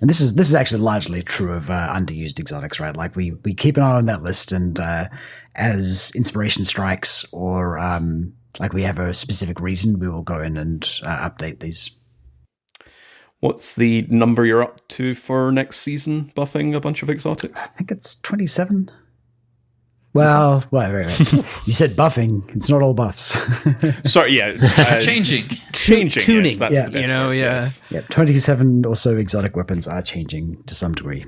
And this is actually largely true of underused exotics, right? Like we keep an eye on that list, and as inspiration strikes or like we have a specific reason, we will go in and update these. What's the number you're up to for next season, buffing a bunch of exotics? I think it's 27. Well, wait. You said buffing. It's not all buffs. Sorry, yeah. Changing. Tuning. Yes, that's the best word, yes. Yeah, 27 or so exotic weapons are changing to some degree.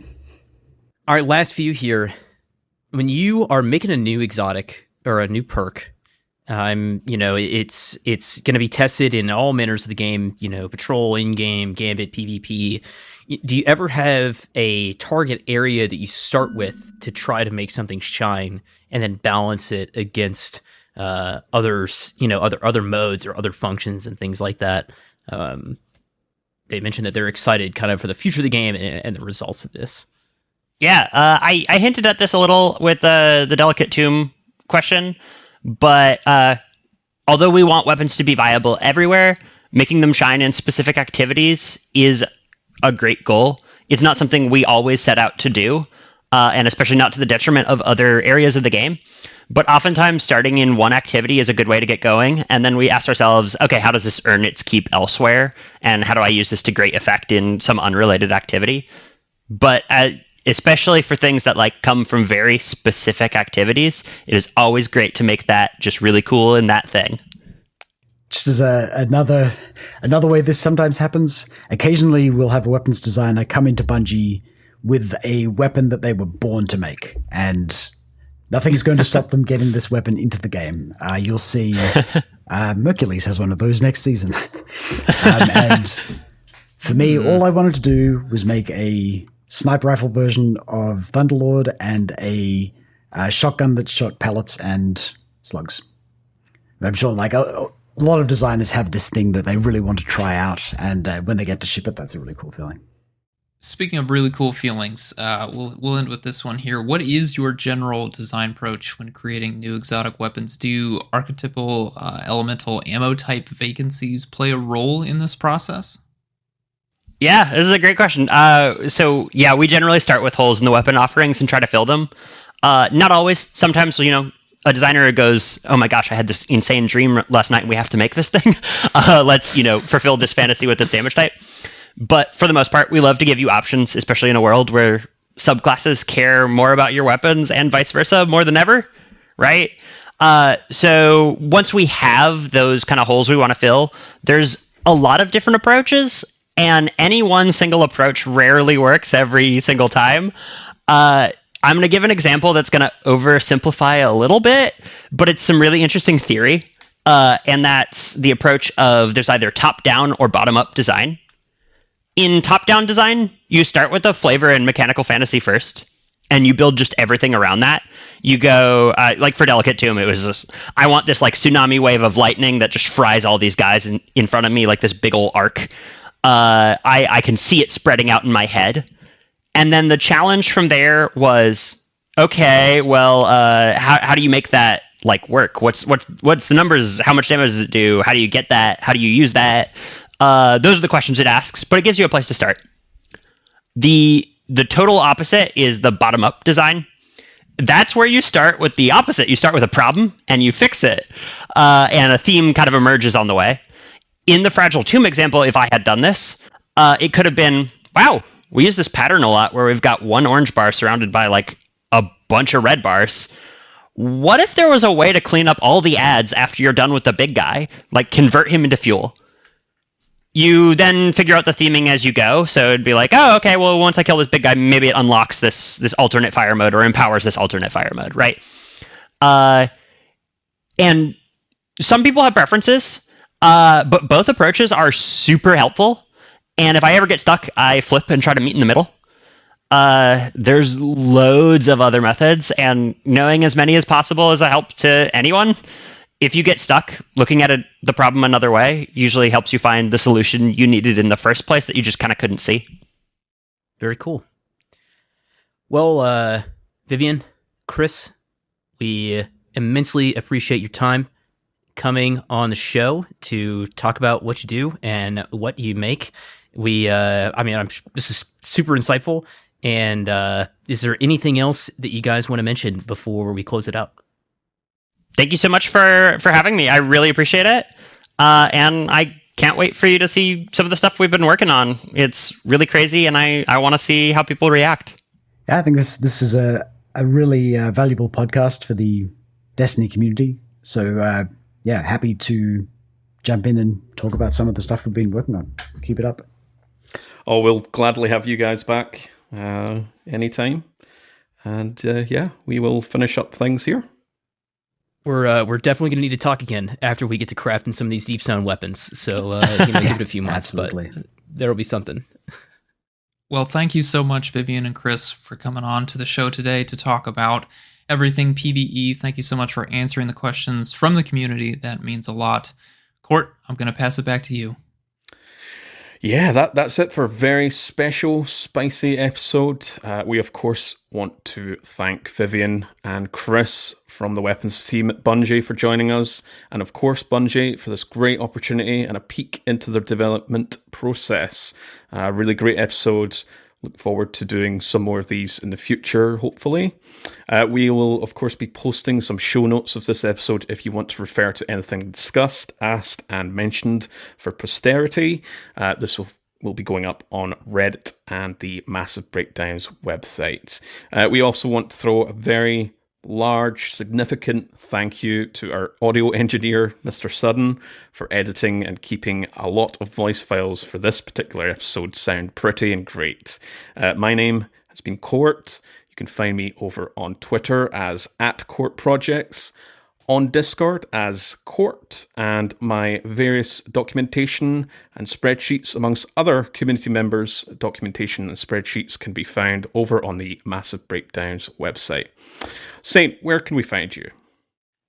All right, last few here. When you are making a new exotic or a new perk, it's going to be tested in all manners of the game, patrol, in-game, gambit, PvP. Do you ever have a target area that you start with to try to make something shine and then balance it against others, other modes or other functions and things like that? They mentioned that they're excited kind of for the future of the game and the results of this. Yeah, I hinted at this a little with the Delicate Tomb question. But although we want weapons to be viable everywhere, making them shine in specific activities is a great goal. It's not something we always set out to do, and especially not to the detriment of other areas of the game. But oftentimes starting in one activity is a good way to get going, and then we ask ourselves, okay, how does this earn its keep elsewhere? And how do I use this to great effect in some unrelated activity? But especially for things that like come from very specific activities, it is always great to make that just really cool in that thing. just as another way this sometimes happens, occasionally we'll have a weapons designer come into Bungie with a weapon that they were born to make, and nothing is going to stop them getting this weapon into the game. You'll see Mercules has one of those next season. And for me, all I wanted to do was make a sniper rifle version of Thunderlord and a shotgun that shot pellets and slugs. I'm sure a lot of designers have this thing that they really want to try out, and when they get to ship it, that's a really cool feeling. Speaking of really cool feelings, we'll end with this one here. What is your general design approach when creating new exotic weapons? Do archetypal elemental ammo type vacancies play a role in this process? Yeah, this is a great question. So yeah, we generally start with holes in the weapon offerings and try to fill them. Not always. Sometimes, a designer goes, oh my gosh, I had this insane dream last night and we have to make this thing. Let's, fulfill this fantasy with this damage type. But for the most part, we love to give you options, especially in a world where subclasses care more about your weapons and vice versa more than ever, right? So once we have those kind of holes we want to fill, there's a lot of different approaches, and any one single approach rarely works every single time. I'm going to give an example that's going to oversimplify a little bit, but it's some really interesting theory. And that's the approach of there's either top-down or bottom-up design. In top-down design, you start with the flavor and mechanical fantasy first, and you build just everything around that. You go, like for Delicate Tomb, it was just, I want this tsunami wave of lightning that just fries all these guys in front of me like this big old arc. I can see it spreading out in my head. And then the challenge from there was, okay, well, how do you make that work? What's the numbers? How much damage does it do? How do you get that? How do you use that? Those are the questions it asks, but it gives you a place to start. The total opposite is the bottom-up design. That's where you start with the opposite. You start with a problem and you fix it, and a theme kind of emerges on the way. In the Fragile Tomb example, if I had done this, it could have been, wow, we use this pattern a lot where we've got one orange bar surrounded by a bunch of red bars. What if there was a way to clean up all the ads after you're done with the big guy, convert him into fuel? You then figure out the theming as you go. So it'd be oh, okay, well, once I kill this big guy, maybe it unlocks this alternate fire mode or empowers this alternate fire mode, right? And some people have preferences, but both approaches are super helpful. And if I ever get stuck, I flip and try to meet in the middle. There's loads of other methods, and knowing as many as possible is a help to anyone. If you get stuck, looking at the problem another way usually helps you find the solution you needed in the first place that you just kind of couldn't see. Very cool. Well, Vivian, Chris, we immensely appreciate your time coming on the show to talk about what you do and what you make. This is super insightful. And is there anything else that you guys want to mention before we close it out? Thank you so much for having me. I really appreciate it. And I can't wait for you to see some of the stuff we've been working on. It's really crazy, and I want to see how people react. Yeah, I think this is a really valuable podcast for the Destiny community. So, happy to jump in and talk about some of the stuff we've been working on. Keep it up. Oh, we'll gladly have you guys back anytime. And we will finish up things here. We're definitely going to need to talk again after we get to crafting some of these deep sound weapons. So give it a few months, absolutely. But there'll be something. Well, thank you so much, Vivian and Chris, for coming on to the show today to talk about everything PvE. Thank you so much for answering the questions from the community. That means a lot. Court, I'm going to pass it back to you. Yeah, that's it for a very special, spicy episode. We, of course, want to thank Vivian and Chris from the Weapons team at Bungie for joining us, and of course Bungie for this great opportunity and a peek into their development process. Really great episode. Look forward to doing some more of these in the future, hopefully. We will, of course, be posting some show notes of this episode if you want to refer to anything discussed, asked, and mentioned for posterity. This will be going up on Reddit and the Massive Breakdowns website. We also want to throw a very large, significant thank you to our audio engineer, MisterSudden, for editing and keeping a lot of voice files for this particular episode sound pretty and great. My name has been Court. You can find me over on Twitter as @CourtProjects, on Discord as Court, and my various documentation and spreadsheets, amongst other community members' documentation and spreadsheets, can be found over on the Massive Breakdowns website. Saint, where can we find you?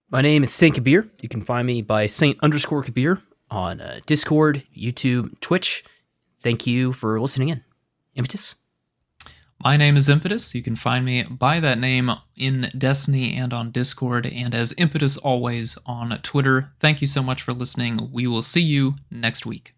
My name is Saint Kabir. You can find me by Saint_Kabir on Discord, YouTube, Twitch. Thank you for listening in. Impetus. My name is Impetus. You can find me by that name in Destiny and on Discord, and as Impetus always on Twitter. Thank you so much for listening. We will see you next week.